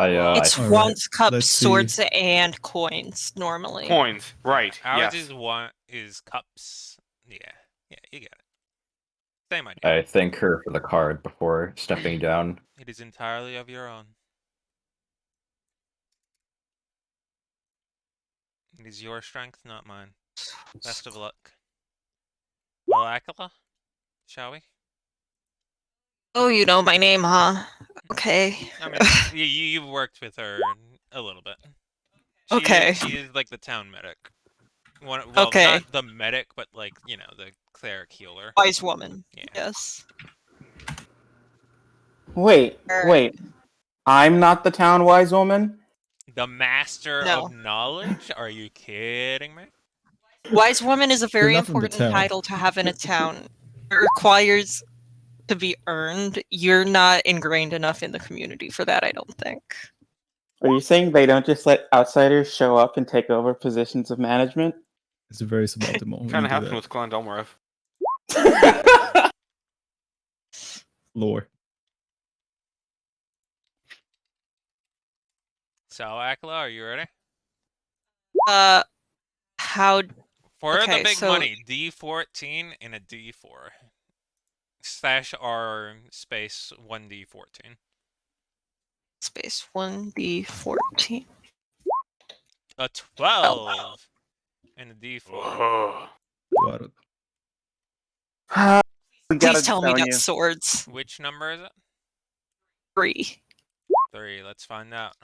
It's Alright, wands, cups, let's see. swords, and coins normally. Coins, right? Ours Yes. is cups. Yeah, you get it. Same idea. I thank her for the card before stepping down. It is entirely of your own. It is your strength, not mine. Best of luck. Well, Akela, shall we? Oh, you know my name, huh? Okay. I mean, you've worked with her a little bit. Okay. She is like the town medic. Well, Okay. not the medic, but like, the cleric healer. Wise woman. Yeah. Yes. Wait. I'm not the town wise woman? The master No. of knowledge? Are you kidding me? Wise woman is a very not from the important town. title to have in a town. It requires to be earned. You're not ingrained enough in the community for that, I don't think. Are you saying they don't just let outsiders show up and take over positions of management? It's very suboptimal when Kind you of do happened that. with Clan Delmarev. Lore. So, Akla, are you ready? How For the Okay, big so- money, D14 and a D4. Slash R space 1D14. space 1d14. A 12 and a D4. Whoa. What? We gotta Please tell me tell that's you. swords. Which number is it? 3. 3. Let's find out.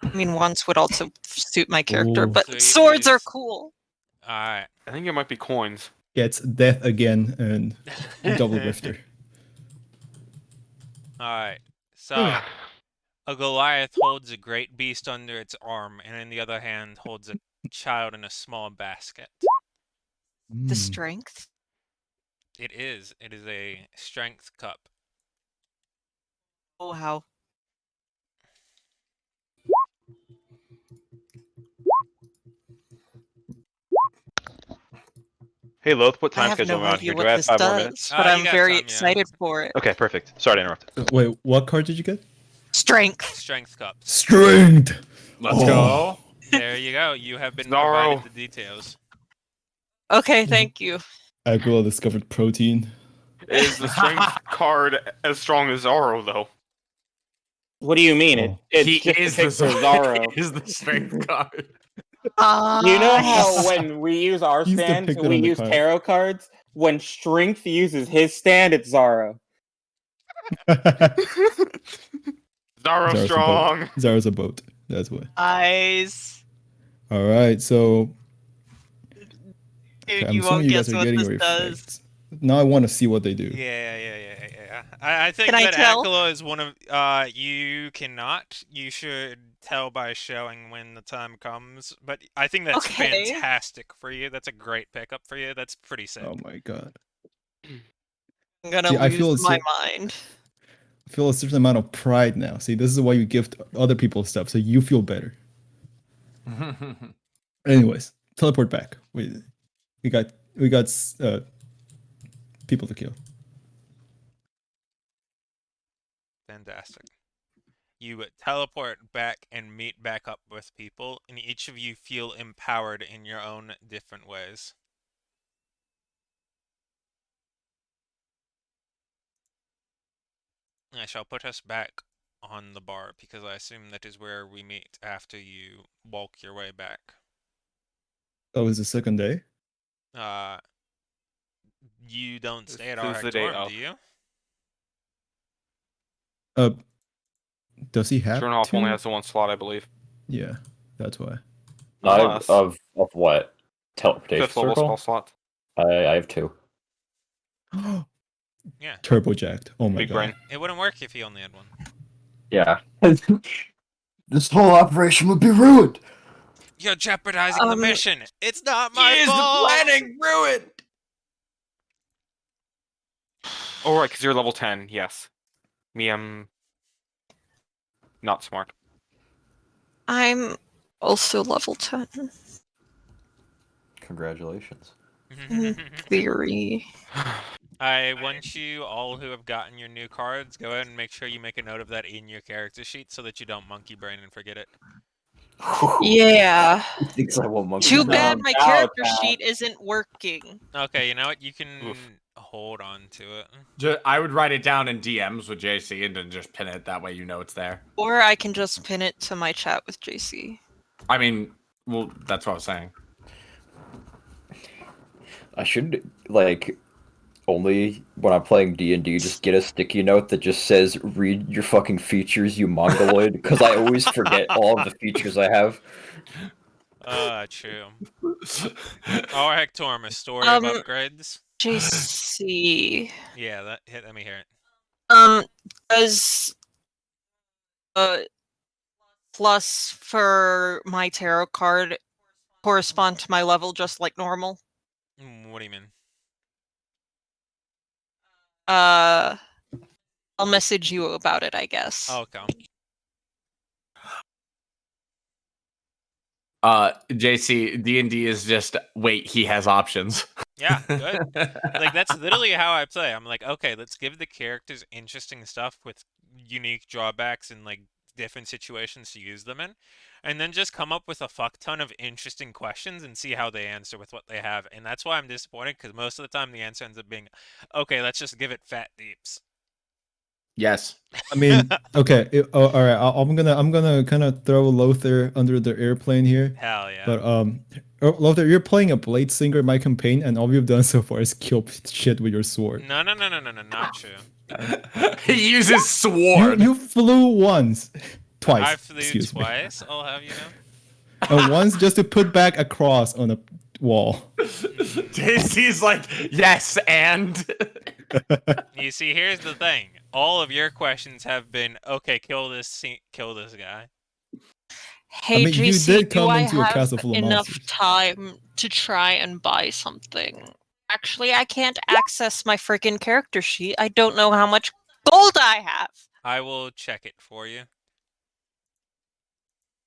I mean, once would also suit my character, Ooh. but 3 swords are is- cool. Alright. I think it might be coins. Yeah, it's death again and double rifter. Alright. So, a Goliath holds a great beast under its arm, and in the other hand holds a child in a small basket. The Mm. strength. It is. It is a strength cup. Oh, how. Hey Loth, what I time have schedule no am I on idea here? Do what I have this 5 more does, minutes? but You I'm got very some, yeah. excited for it. Okay, perfect. Sorry to interrupt. Wait, what card did you get? Strength. Strength cups. Strength. Let's Oh. go. There you go. You have been Zorro. provided the details. Okay, thank you. Aquila discovered protein. Is the strength card as strong as Zorro, though? What do you mean? Oh. It's He just is a picture of Zorro. He is the strength card. You know how Nice. when we use our He's stands, depicted we on the use card. tarot cards? When Strength uses his stand, it's Zorro. Zorro Zara's a strong. boat. Zara's a boat. That's why. Nice. All right, so Dude, I'm you assuming won't you guys guess are what getting this your does. effects. Now I want to see what they do. Yeah. I think Can I that tell? Akila is one of you cannot. You should tell by showing when the time comes. But I think that's Okay. fantastic for you. That's a great pickup for you. That's pretty sick. Oh my god. I'm gonna See, I feel lose it's my so- mind. I feel a certain amount of pride now. See, this is why you gift other people stuff, so you feel better. Anyways, teleport back. We got people to kill. Fantastic. You teleport back and meet back up with people, and each of you feel empowered in your own different ways. I shall put us back on the bar because I assume that is where we meet after you walk your way back. Oh, it's the second day? Uh, you don't stay at This our is the day Hectorum, of. do you? Does he have Schoenhoff two? only has the one slot, I believe. Yeah, that's why. Unless- Of what? Teleportation Fifth level circle? spell slot. I have 2. Yeah. Turbo jacked. Oh my Big god. brain. It wouldn't work if he only had one. Yeah. This whole operation would be ruined. You're jeopardizing the mission. It's not my Is the fault. planning ruined? Oh, right, because you're level 10, yes. Me, I'm not smart. I'm also level 10. Congratulations. In theory. I want you all who have gotten your new cards, go ahead and make sure you make a note of that in your character sheet so that you don't monkey brain and forget it. Yeah. He thinks I will monkey Too brain. bad my doubt character that. sheet isn't working. Okay, you know what? You can Oof. hold on to it. I would write it down in DMs with JC and then just pin it. That way you know it's there. Or I can just pin it to my chat with JC. I mean, well, that's what I was saying. I should only when I'm playing D&D just get a sticky note that just says read your fucking features, you mongoloid, because I always forget all of the features I have. True. Our Hectorum, a story of Um, upgrades. JC. Yeah, let me hear it. Does plus for my tarot card correspond to my level just like normal. What do you mean? I'll message you about it, I guess. Okay. JC, D&D is just wait, he has options. Yeah, good. Like that's literally how I play. I'm like, okay, let's give the characters interesting stuff with unique drawbacks and like different situations to use them in, and then just come up with a fuck ton of interesting questions and see how they answer with what they have. And that's why I'm disappointed because most of the time the answer ends up being, okay, let's just give it fat deeps. Yes. I mean, okay. All right. I'm gonna kind of throw Lothar under the airplane here. Hell yeah. But Lothar, you're playing a blade singer in my campaign, and all you've done so far is kill shit with your sword. No, not true. He uses You sword. you flew once, twice. I flew excuse me. twice, I'll have you know. And once just to put back a cross on a wall. JC's like, yes, and You see, here's the thing. All of your questions have been, okay, kill this guy. Hey, mean, you GC, did do come I into a have castle full of enough monsters. time to try and buy something? Actually, I can't access my freaking character sheet. I don't know how much gold I have. I will check it for you.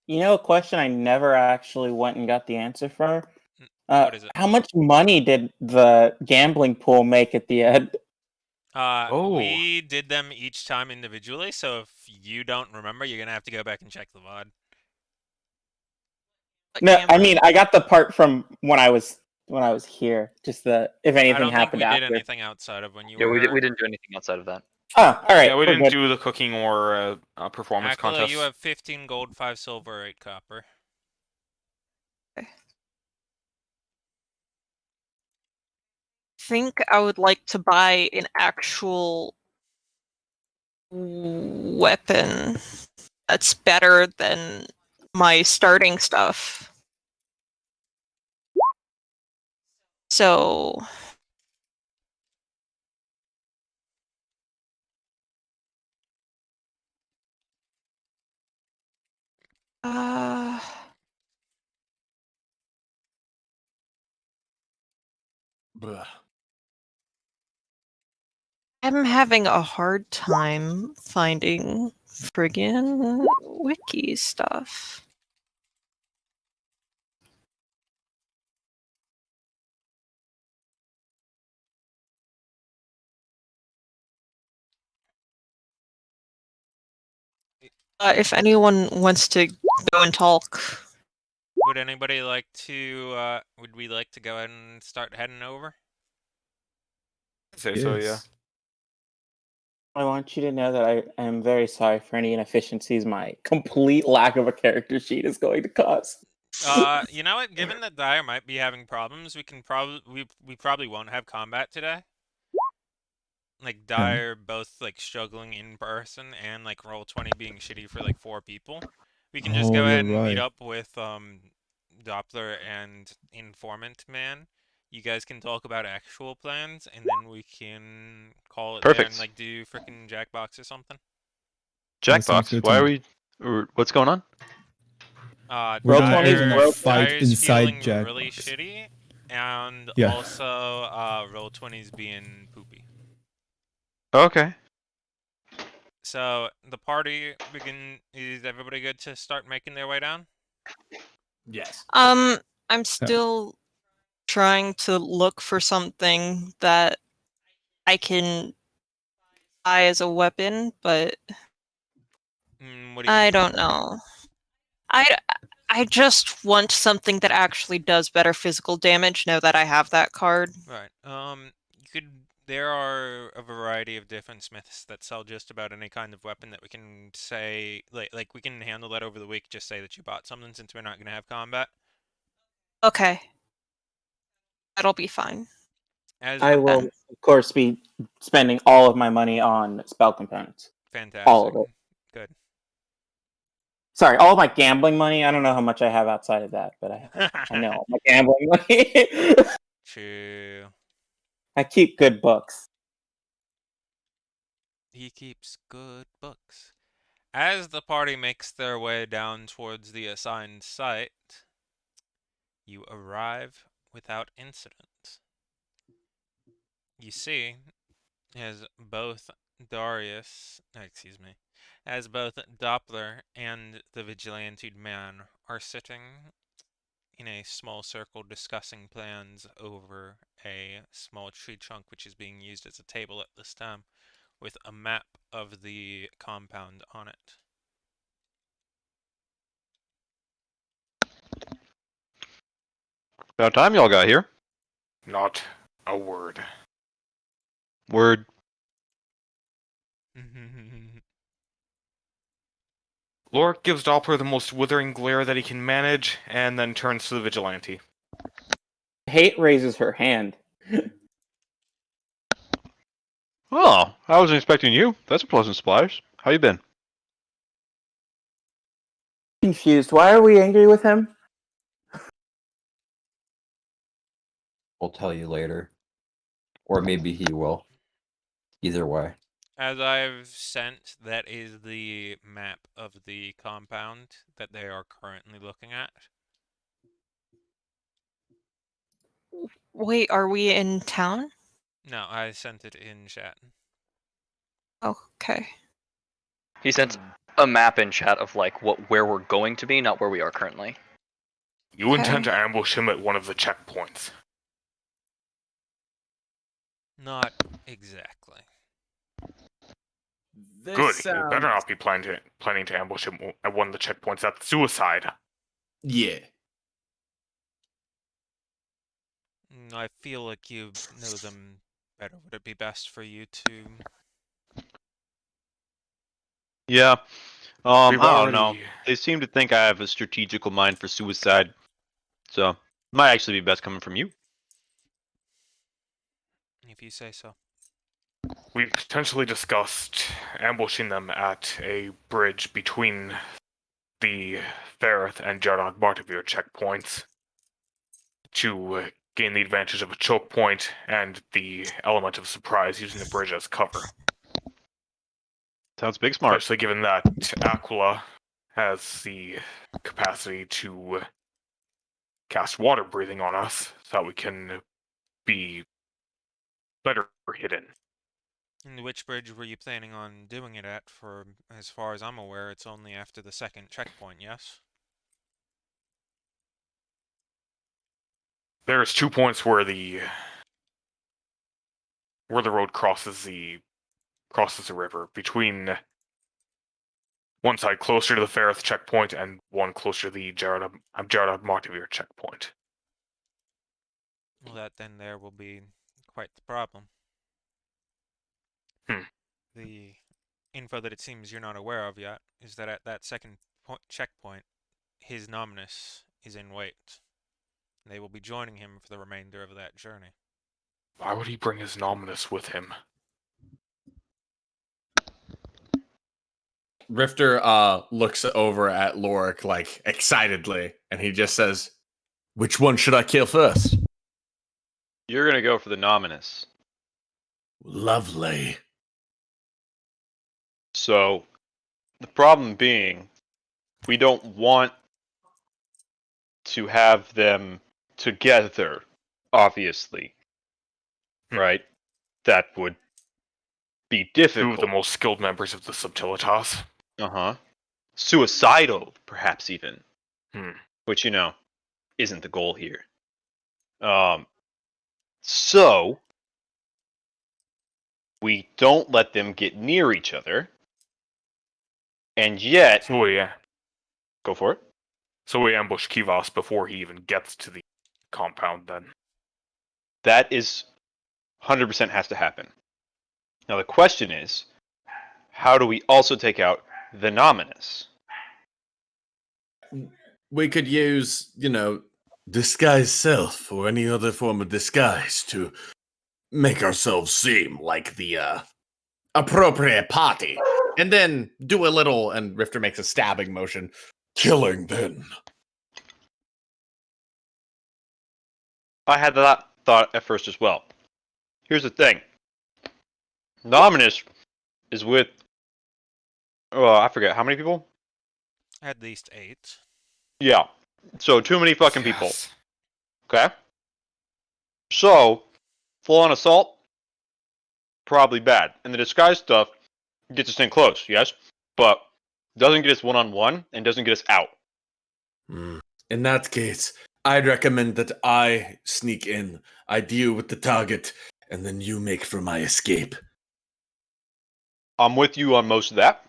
You know, a question I never actually went and got the answer for. What is it? How much money did the gambling pool make at the end? We did them each time individually, so if you don't remember, you're gonna have to go back and check the VOD. No, I mean I got the part from when I was here. Just the if I anything don't think happened we did after. anything outside of when you Yeah, were. we didn't do anything outside of that. Oh, all right. Yeah, we we're didn't good. do the cooking or performance Akala, contest. you have 15 gold, 5 silver, 8 copper. Think I would like to buy an actual weapon that's better than my starting stuff. So uh I'm having a hard time finding friggin' wiki stuff. If anyone wants to go and talk. Would anybody like to, would we like to go ahead and start heading over? I'd say so, yeah. Yes. I want you to know that I am very sorry for any inefficiencies my complete lack of a character sheet is going to cause. You know what? Given that Dyer might be having problems, we can we probably won't have combat today. Like Dyer both like struggling in person and like Roll20 being shitty for like 4 people. We can just Oh, go you're ahead and meet right. up with Doppler and Informant Man. You guys can talk about actual plans, and then we can call it there and Perfect. like do frickin' Jackbox or something. That sounds Jackbox. good to Why are me. we? What's going on? We're gonna put in a Dyer, fight Dyer's inside feeling really Jackbox. shitty, and Yeah. also Roll20's being poopy. Okay. So the party is everybody good to start making their way down? yes. I'm still trying to look for something that I can buy as a weapon, but What do you mean? I don't know. I just want something that actually does better physical damage now that I have that card. Right. You could. There are a variety of different smiths that sell just about any kind of weapon that we can say, like we can handle that over the week. Just say that you bought something since we're not gonna have combat. Okay. That'll be fine. As I the will, then. of course, be spending all of my money on spell components. fantastic. All of it. Good. Sorry, all of my gambling money. I don't know how much I have outside of that, but I know all my gambling money. True. I keep good books. He keeps good books. As the party makes their way down towards the assigned site, You arrive without incident. You see, as both as both Doppler and the vigilante man are sitting in a small circle discussing plans over a small tree trunk which is being used as a table at this time, with a map of the compound on it. About time y'all got here. Not a word. Word. Lorik gives Doppler the most withering glare that he can manage, and then turns to the vigilante. Hate raises her hand. Oh, I wasn't expecting you. That's a pleasant surprise. How you been? Confused. Why are we angry with him? I'll tell you later. Or maybe he will. Either way. As I've sent, that is the map of the compound that they are currently looking at. Wait, are we in town? No, I sent it in chat. Oh, okay. He sent a map in chat of like where we're going to be, not where we are currently. You intend Okay. to ambush him at one of the checkpoints. Not exactly. This Good. You sounds... better not be planning to ambush him at one of the checkpoints. That's suicide. Yeah. I feel like you know them better. Would it be best for you to... Yeah. We've I don't know. already... They seem to think I have a strategical mind for suicide. So, it might actually be best coming from you. If you say so. We potentially discussed ambushing them at a bridge between the Ferrith and Jarnog Bartavir checkpoints to gain the advantage of a choke point and the element of surprise using the bridge as cover. Sounds big smart. Especially given that Aquila has the capacity to cast water breathing on us, so that we can be better hidden. And which bridge were you planning on doing it at? For as far as I'm aware, it's only after the second checkpoint, yes? There's 2 points where the road crosses the river, between one side closer to the Ferrith checkpoint and one closer to the Jarod Martivir checkpoint. Well, that then there will be quite the problem. The info that it seems you're not aware of yet is that at that second checkpoint, his Nominus is in wait. They will be joining him for the remainder of that journey. Why would he bring his Nominus with him? Rifter looks over at Lorik like excitedly, and he just says, "Which one should I kill first?" You're gonna go for the Nominus. Lovely. So, the problem being, we don't want to have them together, obviously. Right? That would be 2 of difficult. the most skilled members of the Subtilitas. Uh-huh. Suicidal, perhaps even. Hmm. Which, isn't the goal here. So, we don't let them get near each other, and yet... So yeah. Go for it. So we ambush Kivas before he even gets to the compound then. That is 100% has to happen. Now the question is, how do we also take out the Nominus? We could use, disguise self or any other form of disguise to make ourselves seem like the appropriate party. And then do a little, and Rifter makes a stabbing motion, killing then. I had that thought at first as well. Here's the thing. Nominus is with... I forget, how many people? At least 8. Yeah. So too many fucking people. Yes. Okay. So, full on assault, probably bad. And the disguise stuff gets us in close, yes, but doesn't get us one-on-one and doesn't get us out. In that case, I'd recommend that I sneak in, I deal with the target, and then you make for my escape. I'm with you on most of that.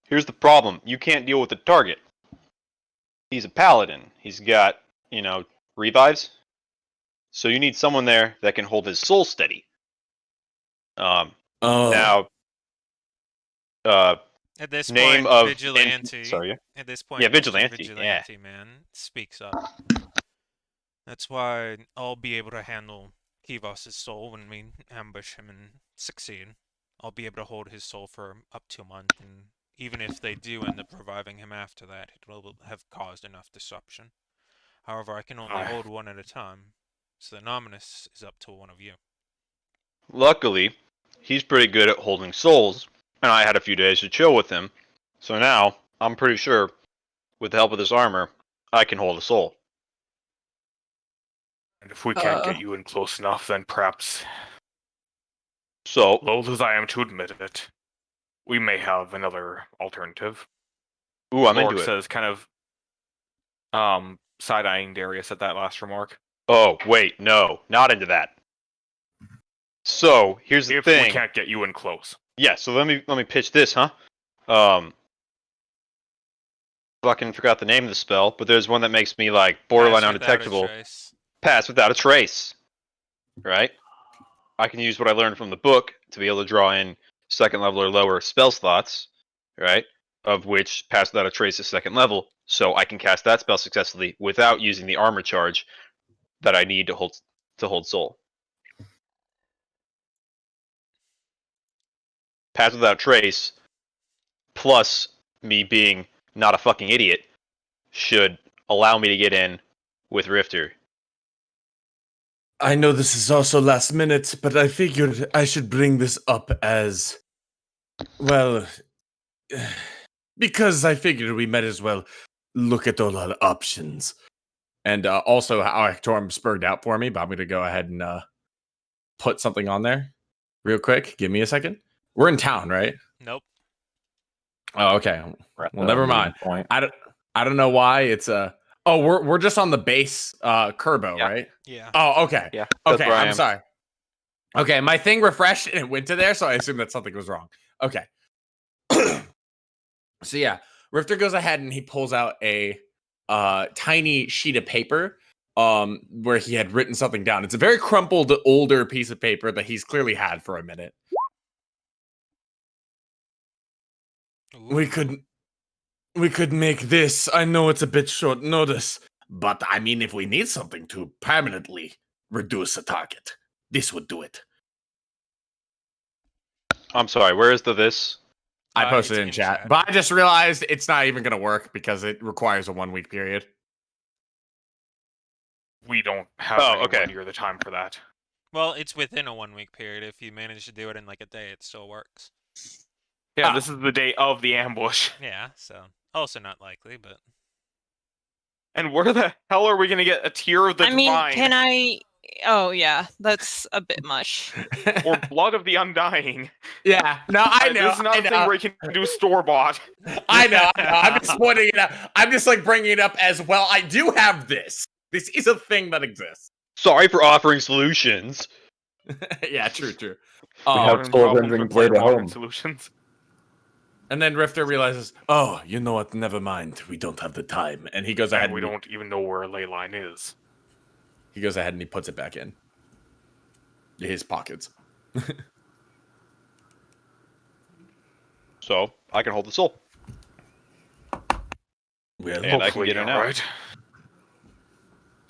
Here's the problem: you can't deal with the target. He's a paladin. He's got, revives. So you need someone there that can hold his soul steady. Oh, Now, At this name point, of Vigilante. sorry, yeah. At this point, Yeah, Mr. Vigilante, yeah. Vigilante Man speaks up. That's why I'll be able to handle Kivos' soul when we ambush him and succeed. I'll be able to hold his soul for up to a month, and even if they do end up reviving him after that, it will have caused enough disruption. However, I can only hold one at a time, so the Nominus is up to one of you. Luckily, he's pretty good at holding souls, and I had a few days to chill with him. So now, I'm pretty sure, with the help of this armor, I can hold a soul. And if we can't get you in close enough, then perhaps, So, loath as I am to admit it, we may have another alternative. ooh, I'm Lork into it. says, kind of side-eyeing Darius at that last remark. Oh, wait, no, not into that. So, here's the If thing. we can't get you in close. Yeah, so let me pitch this, huh? Fucking forgot the name of the spell, but there's one that makes me like borderline Pass without a undetectable. trace. Pass without a trace. Right? I can use what I learned from the book to be able to draw in second level or lower spell slots, right? Of which pass without a trace is second level, so I can cast that spell successfully without using the armor charge that I need to hold soul. Pass without trace plus me being not a fucking idiot should allow me to get in with Rifter. I know this is also last minute, but I figured I should bring this up as well, because I figured we might as well look at all our options. And also, how Hectorum spurred out for me, but I'm going to go ahead and put something on there real quick. Give me a second. We're in town, right? Nope. Oh, okay. We're at Well, the never meeting mind. point. I don't know why it's Oh, we're just on the base Kerbo, Yeah. right? Yeah. Oh, okay. Yeah, that's Okay, where I I'm am. sorry. Okay, my thing refreshed and it went to there, so I assume that something was wrong. Okay. So yeah, Rifter goes ahead and he pulls out a tiny sheet of paper where he had written something down. It's a very crumpled older piece of paper that he's clearly had for a minute. We could make this. I know it's a bit short notice, but I mean if we need something to permanently reduce a target, this would do it. I'm sorry, where is this? I posted It's it in chat, chat. but I just realized it's not even going to work because it requires a 1 week period. We don't have Oh, anywhere okay. near the time for that. Well, it's within a 1 week period. If you manage to do it in like a day, it still works. Yeah, Ah. this is the day of the ambush. Yeah, so also not likely, but And where the hell are we going to get a tier of the I mean, divine can I? Oh yeah, that's a bit much. or blood of the undying? Yeah, no, I know. This is not I a thing know. where you can do store bought. I know. I'm just pointing it out. I'm just like bringing it up as well. I do have this. This is a thing that exists. Sorry for offering solutions. Yeah, true. We Um, have soul Problems rendering require blade at modern home. solutions. and then Rifter realizes, oh, you know what? Never mind. We don't have the time. And he goes ahead And we don't even know where a ley line is. he goes ahead and he puts it back in his pockets. So I can hold the soul. Well, And I can Hopefully, get in yeah, out. right?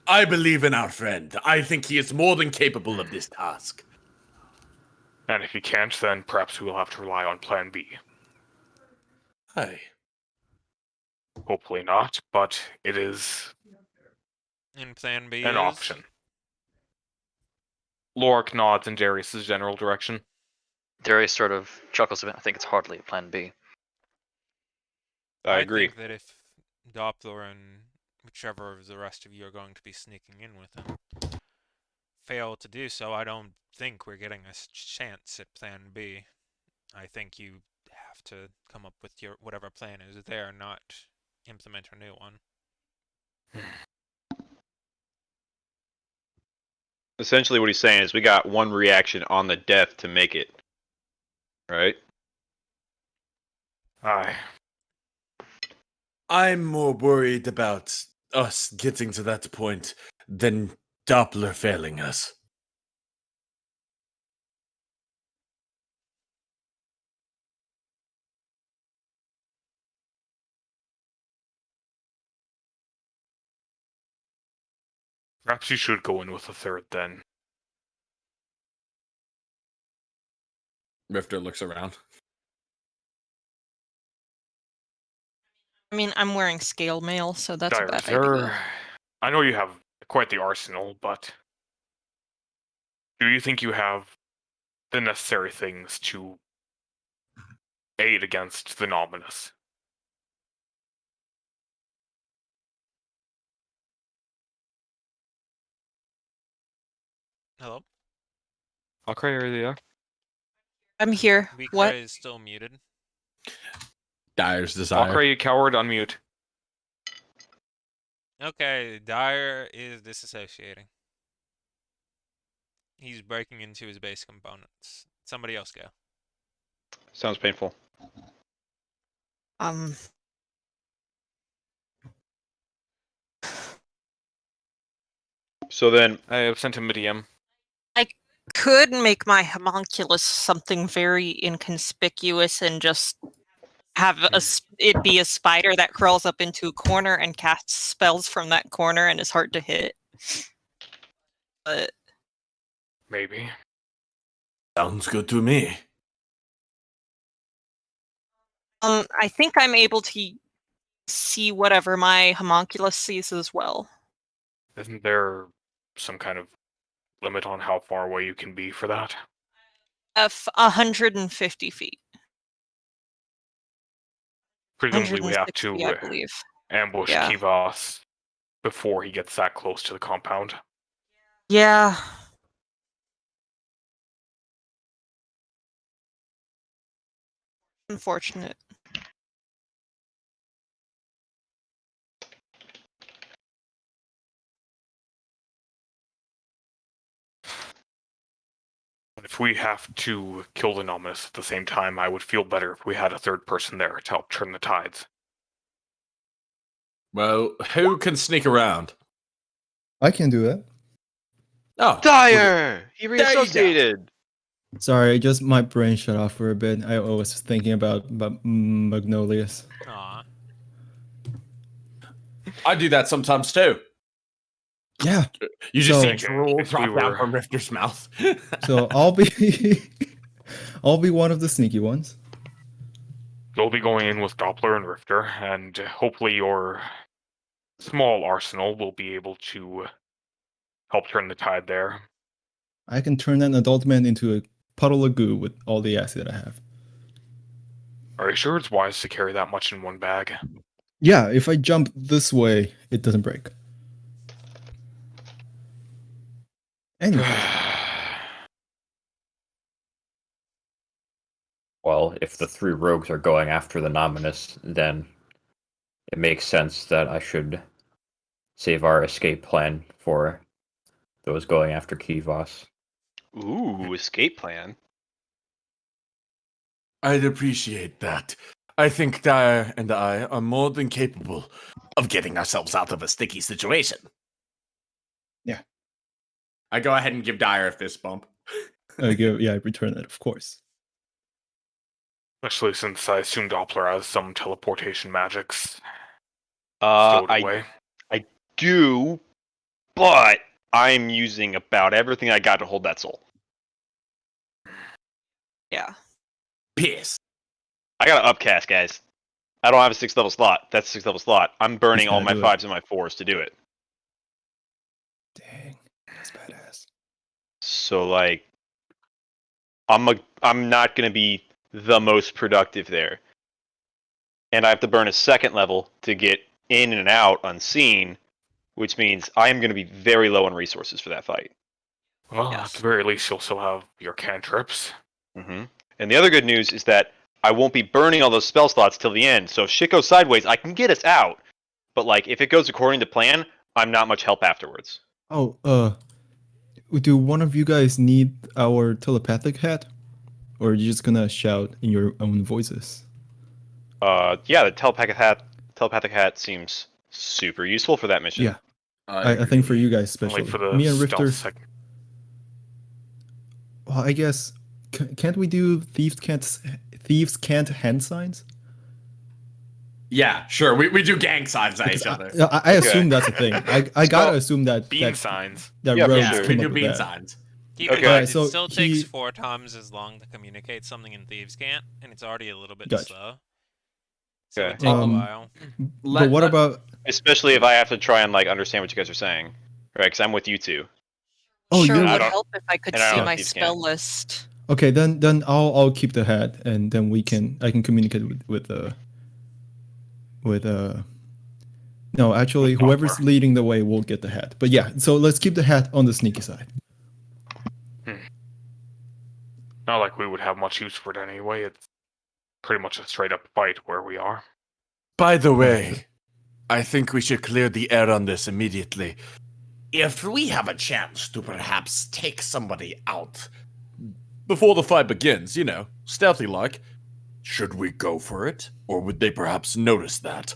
I believe in our friend. I think he is more than capable of this task. And if he can't, then perhaps we will have to rely on Plan B. Hi. Hopefully not, but it is in Plan B an is option. Lorik nods in Darius' general direction. Darius sort of chuckles a bit. I think it's hardly a plan B. I agree. think that if Doppler and whichever of the rest of you are going to be sneaking in with him, fail to do so, I don't think we're getting a chance at Plan B. I think you have to come up with your whatever plan is there, not implement a new one. Essentially, what he's saying is we got one reaction on the death to make it. Right? Aye. I'm more worried about us getting to that point than Doppler failing us. Perhaps you should go in with a third then. Rifter looks around. I mean, I'm wearing scale mail, so that's a Dire, bad is there... idea. I know you have quite the arsenal, but do you think you have the necessary things to aid against the Nominous? Hello? Okay, are you there? I'm here. What? Weekray is still muted. Dire's desire. Valkyrie, you coward, unmute. Okay, Dyer is disassociating. He's breaking into his base components. Somebody else go. Sounds painful. Um, So then, I have sent him a DM. could make my homunculus something very inconspicuous and just have it be a spider that crawls up into a corner and casts spells from that corner and is hard to hit. But Maybe. Sounds good to me. I think I'm able to see whatever my homunculus sees as well. Isn't there some kind of limit on how far away you can be for that? 150 feet. Presumably we have 160, to I believe. ambush Yeah. Kivas before he gets that close to the compound. Yeah. Unfortunate. If we have to kill the Nominous at the same time, I would feel better if we had a third person there to help turn the tides. Well, who can sneak around? I can do that. Oh, Dyer! He There you go. reassociated! Sorry, just my brain shut off for a bit. I was thinking about Magnolias. Aw. I do that sometimes too. Yeah. You just So- see drool If drop we down were- from Rifter's mouth. So I'll be I'll be one of the sneaky ones. You'll be going in with Doppler and Rifter, and hopefully your small arsenal will be able to help turn the tide there. I can turn an adult man into a puddle of goo with all the acid I have. Are you sure it's wise to carry that much in one bag? Yeah, if I jump this way, it doesn't break. Anyway, Well, if the three rogues are going after the Nominous, then it makes sense that I should save our escape plan for those going after Kivas. Ooh, escape plan. I'd appreciate that. I think Dyer and I are more than capable of getting ourselves out of a sticky situation. Yeah. I go ahead and give Dyer a fist bump. I return it, of course. Especially since I assume Doppler has some teleportation magics stowed I away. do, but I'm using about everything I got to hold that soul. Yeah. Piss. I got an upcast, guys. I don't have a 6th level slot. That's a 6th level slot. I'm burning Just all gotta my do it. 5s and my 4s to do it. Dang, that's badass. So like, I'm not gonna be the most productive there, and I have to burn a 2nd level to get in and out unseen, which means I am going to be very low on resources for that fight. Well, Yes. at the very least, you'll still have your cantrips. Mm-hmm. And the other good news is that I won't be burning all those spell slots till the end. So if shit goes sideways, I can get us out. But like, if it goes according to plan, I'm not much help afterwards. Oh, do one of you guys need our telepathic hat? Or are you just gonna shout in your own voices? Yeah, the telepathic hat seems super useful for that mission. Yeah. I think for you guys Only especially. for the Me and stealth Rifter. second. Well, I guess can't we do thieves can't hand signs? Yeah, sure. We do gang signs at each other. I assume that's a thing. I gotta assume that Beam that, signs. that Yeah, for rogues sure. We came do up with bean that. signs. Keep in Okay. mind, Alright, it so still he- takes 4 times as long to communicate something in Thieves' Cant, and it's already a little bit Gotcha. slow. So Okay. it would take a Um, while. But what about? Especially if I have to try and like understand what you guys are saying, right? Because I'm with you two. Oh, sure you're would I don't- help if I could and I see don't my know if you spell can. list. Okay, then I'll keep the hat, and then I can communicate with No, actually, With whoever's Doppler. leading the way will get the hat. But yeah, so let's keep the hat on the sneaky side. Not like we would have much use for it anyway. It's pretty much a straight up fight where we are. By the way, I think we should clear the air on this immediately. If we have a chance to perhaps take somebody out before the fight begins, stealthy like, should we go for it? Or would they perhaps notice that?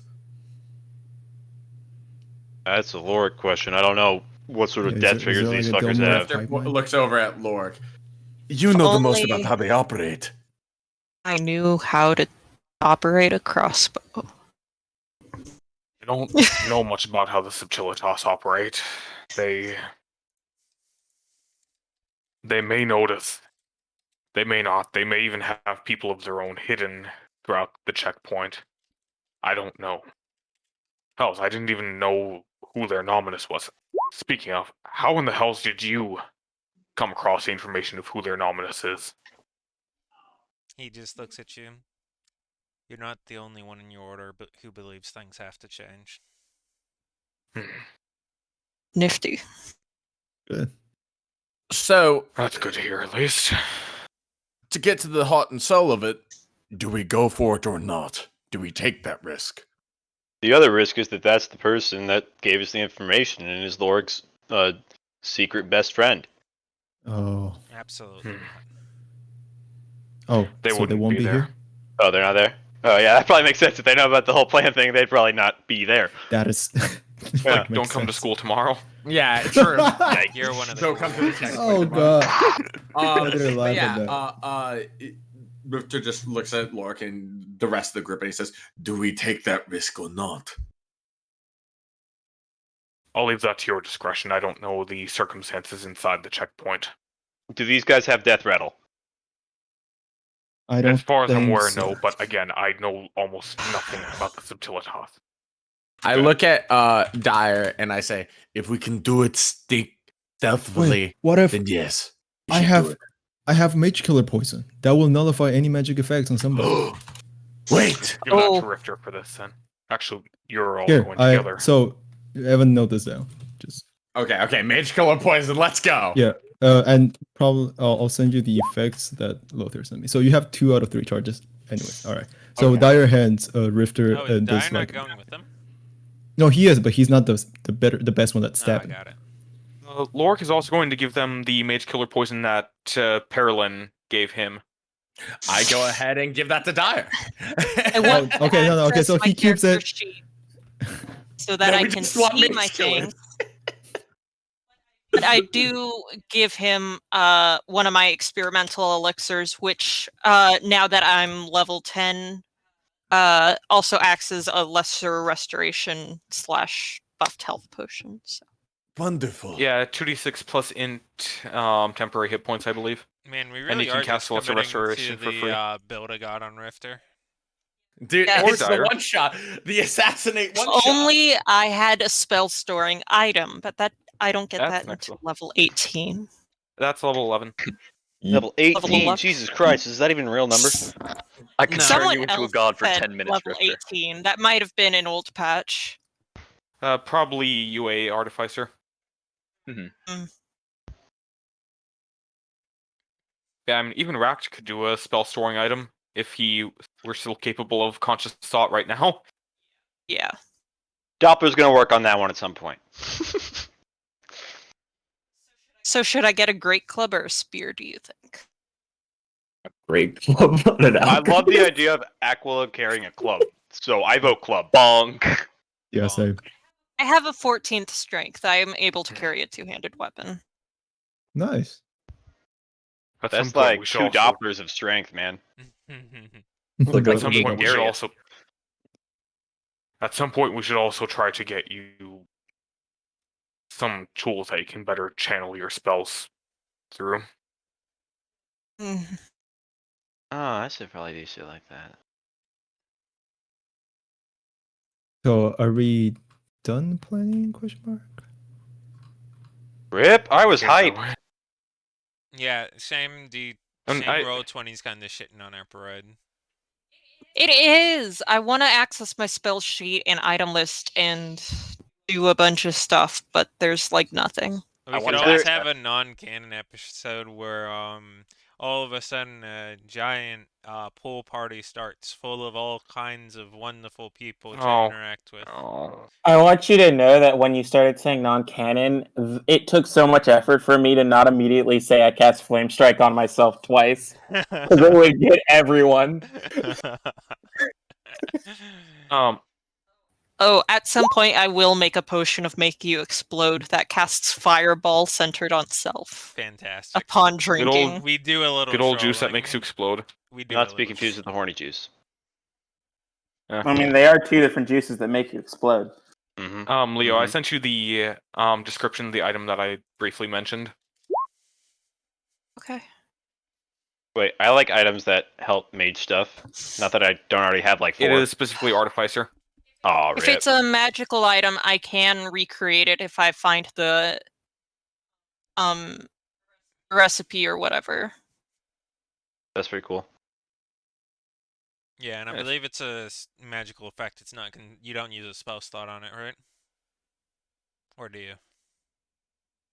That's a Lord question. I don't know what sort of Yeah, is death there- is triggers there these like a fuckers Delmore have. pipeline? Looks over at Lorg. You know the most about Only- how they operate. I knew how to operate a crossbow. I don't know much about how the Subtilitas operate. They may notice. They may not. They may even have people of their own hidden throughout the checkpoint. I don't know. Hells, I didn't even know who their nominus was. Speaking of, how in the hells did you come across the information of who their nominus is? He just looks at you. You're not the only one in your order who believes things have to change. Nifty. Good. So, That's good to hear, at least. to get to the heart and soul of it, do we go for it or not? Do we take that risk? The other risk is that that's the person that gave us the information and is Lorg's secret best friend. Oh, Absolutely not. oh, They so they wouldn't won't be be there. here. Oh, they're not there? Oh, yeah, that probably makes sense. If they know about the whole plan thing, they'd probably not be there. That is. Yeah, Like, don't come to school tomorrow. Yeah, true. You're one of the Don't cool come to the ones. checkpoint Oh tomorrow. god. I didn't But laugh yeah, at that. Rifter just looks at Lork and the rest of the group and he says, do we take that risk or not? I'll leave that to your discretion. I don't know the circumstances inside the checkpoint. Do these guys have death rattle? I don't. As far as I'm think aware, so. no, but again, I know almost nothing about the Subtilitas. I look at Dyer and I say, if we can do it stealthily, Wait, what if then yes. we I should do have it. I have Mage Killer poison that will nullify any magic effects on somebody? Wait! Give that Oh. to Rifter for this, then. Actually, you're all Here, going together. so Evan, note this down. Just Okay, mage killer poison, let's go! yeah, and probably I'll send you the effects that Lothar sent me. So you have 2 out of 3 charges. Anyways, all right. So Okay. Dire Hands, Rifter, Oh, is and Dyer this not like going with them? no, he is, but he's not the best one at Oh, I stabbing. got it. Lork is also going to give them the Mage Killer poison that Perilyn gave him. I go ahead and give that to Dyer. I want Oh, okay, no, okay, access so my he keeps character it- sheet so that No, I we can just want see mage my killers. things. But I do give him one of my experimental elixirs, which now that I'm level 10, also acts as a lesser restoration / buffed health potion. So. Wonderful. Yeah, 2d6 plus int temporary hit points, I believe. Man, we And really you can are cast just Lesser committing to Restoration for free. the build I got on Rifter. Dude, Yeah. it's Or the Dyer. one shot. The assassinate one shot. Only I had a spell storing item, but that I don't get That's that next until level. level 18. That's level 11. Level 18? 11. Jesus Christ, is that even a real number? I can No. turn Someone you into a else god for said 10 minutes, level Rifter. 18. That might have been an old patch. Probably UA Artificer. Yeah, I mean, even Ract could do a spell storing item if he were still capable of conscious thought right now. Yeah. Doppler's gonna work on that one at some point. So should I get a great club or a spear, do you think? Great club on an I love the alchemist. idea of Aquila carrying a club, so I vote club. Bonk. Yeah, same. I have a 14th strength. I am able to carry a two-handed weapon. Nice. At That's some point, like we two should also. Dopplers of strength, man. Like At a some Big point, we should area. also. At some point, we should also try to get you some tools that you can better channel your spells through. Mm. Oh, I should probably do shit like that. So are we done planning? Question mark. Rip, I was Think that hype. way. Yeah, shame the And shame roll 20's kind of shitting on our parade. It is. I want to access my spell sheet and item list and do a bunch of stuff, but there's like nothing. We I could wanted to always access- have a non-canon episode where all of a sudden a giant pool party starts full of all kinds of wonderful people to Oh. interact with. Oh. I want you to know that when you started saying non-canon, it took so much effort for me to not immediately say I cast Flame Strike on myself twice. Because it would get everyone. Oh, at some point I will make a potion of Make You Explode that casts Fireball centered on self Fantastic. upon old- drinking. We do a little Good old juice that makes you trolling. explode. We do Not a to be little confused with the horny juice. I mean, they are two different juices that make you explode. Mm-hmm. Leo, I Mhm. sent you the description of the item that I briefly mentioned. Okay. Wait, I like items that help mage stuff. Not that I don't already have like 4. It is specifically Artificer. Aw, If rip. it's a magical item, I can recreate it if I find the recipe or whatever. That's pretty cool. Yeah, and I Yes. believe it's a magical effect. It's not you don't use a spell slot on it, right? Or do you?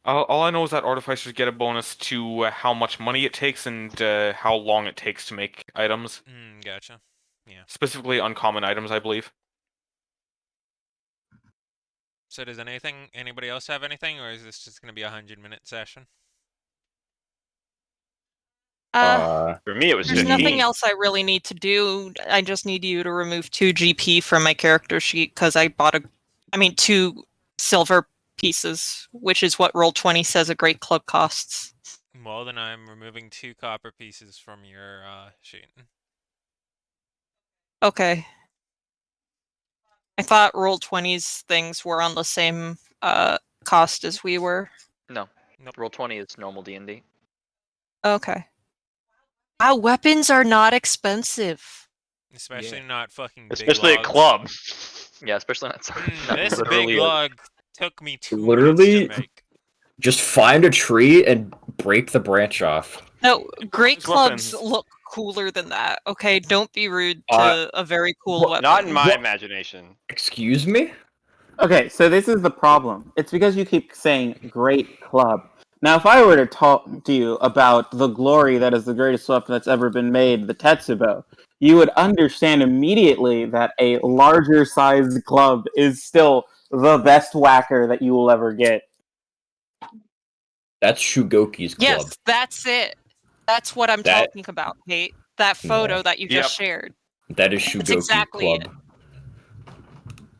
All I know is that Artificers get a bonus to how much money it takes and how long it takes to make items. Gotcha. Yeah. Specifically uncommon items, I believe. So does anybody else have anything, or is this just going to be a 100-minute session? For me, it was There's 15. nothing else I really need to do. I just need you to remove 2 GP from my character sheet because I bought 2 silver pieces, which is what Roll20 says a great club costs. Well, then I'm removing 2 copper pieces from your sheet. Okay. I thought Roll20's things were on the same cost as we were. No. Nope. Roll20 is normal D&D. Okay. Wow, weapons are not expensive. Especially not fucking Especially a big logs. club. Yeah, especially not, not This literally big a- log took me 2 Literally? minutes to make. Just find a tree and break the branch off. No, great These clubs weapons. look cooler than that. Okay, don't be rude to a very cool what- weapon. Not in my What? imagination. Excuse me? Okay, so this is the problem. It's because you keep saying great club. Now, if I were to talk to you about the glory that is the greatest weapon that's ever been made, the Tetsubo, you would understand immediately that a larger sized club is still the best whacker that you will ever get. That's Shugoki's club. Yes, that's it. That's what I'm That- talking about, Kate. That photo No. that you just shared. That is Shugoki's exactly club.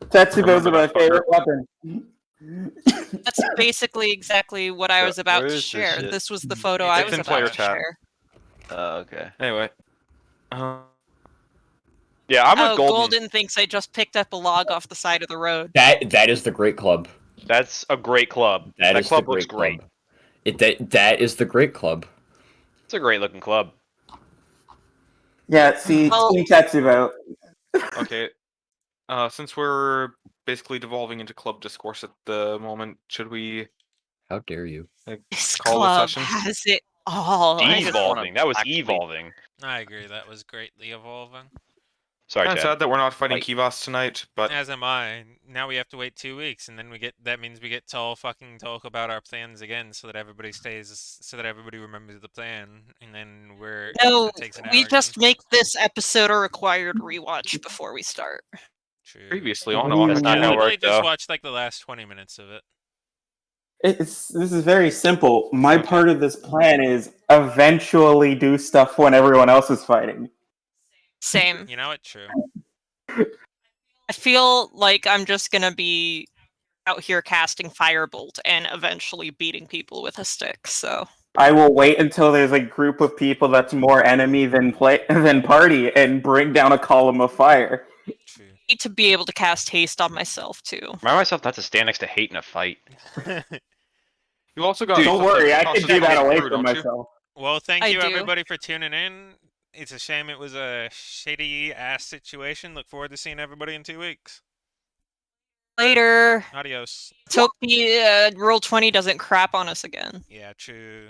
Tetsubos are Remember my that, favorite weapon. That's basically exactly what I was about Where to is this share. shit? This was the photo It's I in was player about to chat. share. Okay. Anyway. Yeah, I'm with Oh, Golden. Golden thinks I just picked up a log off the side of the road. That is the great club. That's a great club. That That is club the looks great great. club. That is the great club. It's a great looking club. Yeah, see, Well- Team Tetsubo. Okay. Since we're basically devolving into club discourse at the moment, should we How dare you? This call the club session? has it all. I just wanna Evolving. That was actually- evolving. I agree, that was greatly evolving. Sorry, Kind of Chad. sad that we're not fighting Wait. Kivas tonight, but As am I. Now we have to wait 2 weeks, and then that means we get to all fucking talk about our plans again, so that everybody remembers the plan, and then No, it takes an we hour just again. make this episode a required rewatch before we start. True. previously on That's not I gonna literally work, just though. watched like the last 20 minutes of it. This is very simple. My Okay. part of this plan is eventually do stuff when everyone else is fighting. Same. You know what? True. I feel like I'm just gonna be out here casting Firebolt and eventually beating people with a stick, so. I will wait until there's a group of people that's more enemy than party and bring down a column of fire. True. Need to be able to cast haste on myself too. Remind myself not to stand next to hate in a fight. you also got. Dude, Don't yourself worry, the I can process do of that getting away through, from don't you? myself. Well, thank I you do. everybody for tuning in. It's a shame it was a shady ass situation. Look forward to seeing everybody in 2 weeks. Later. Adios. Let's hope the Roll20 doesn't crap on us again. Yeah, true.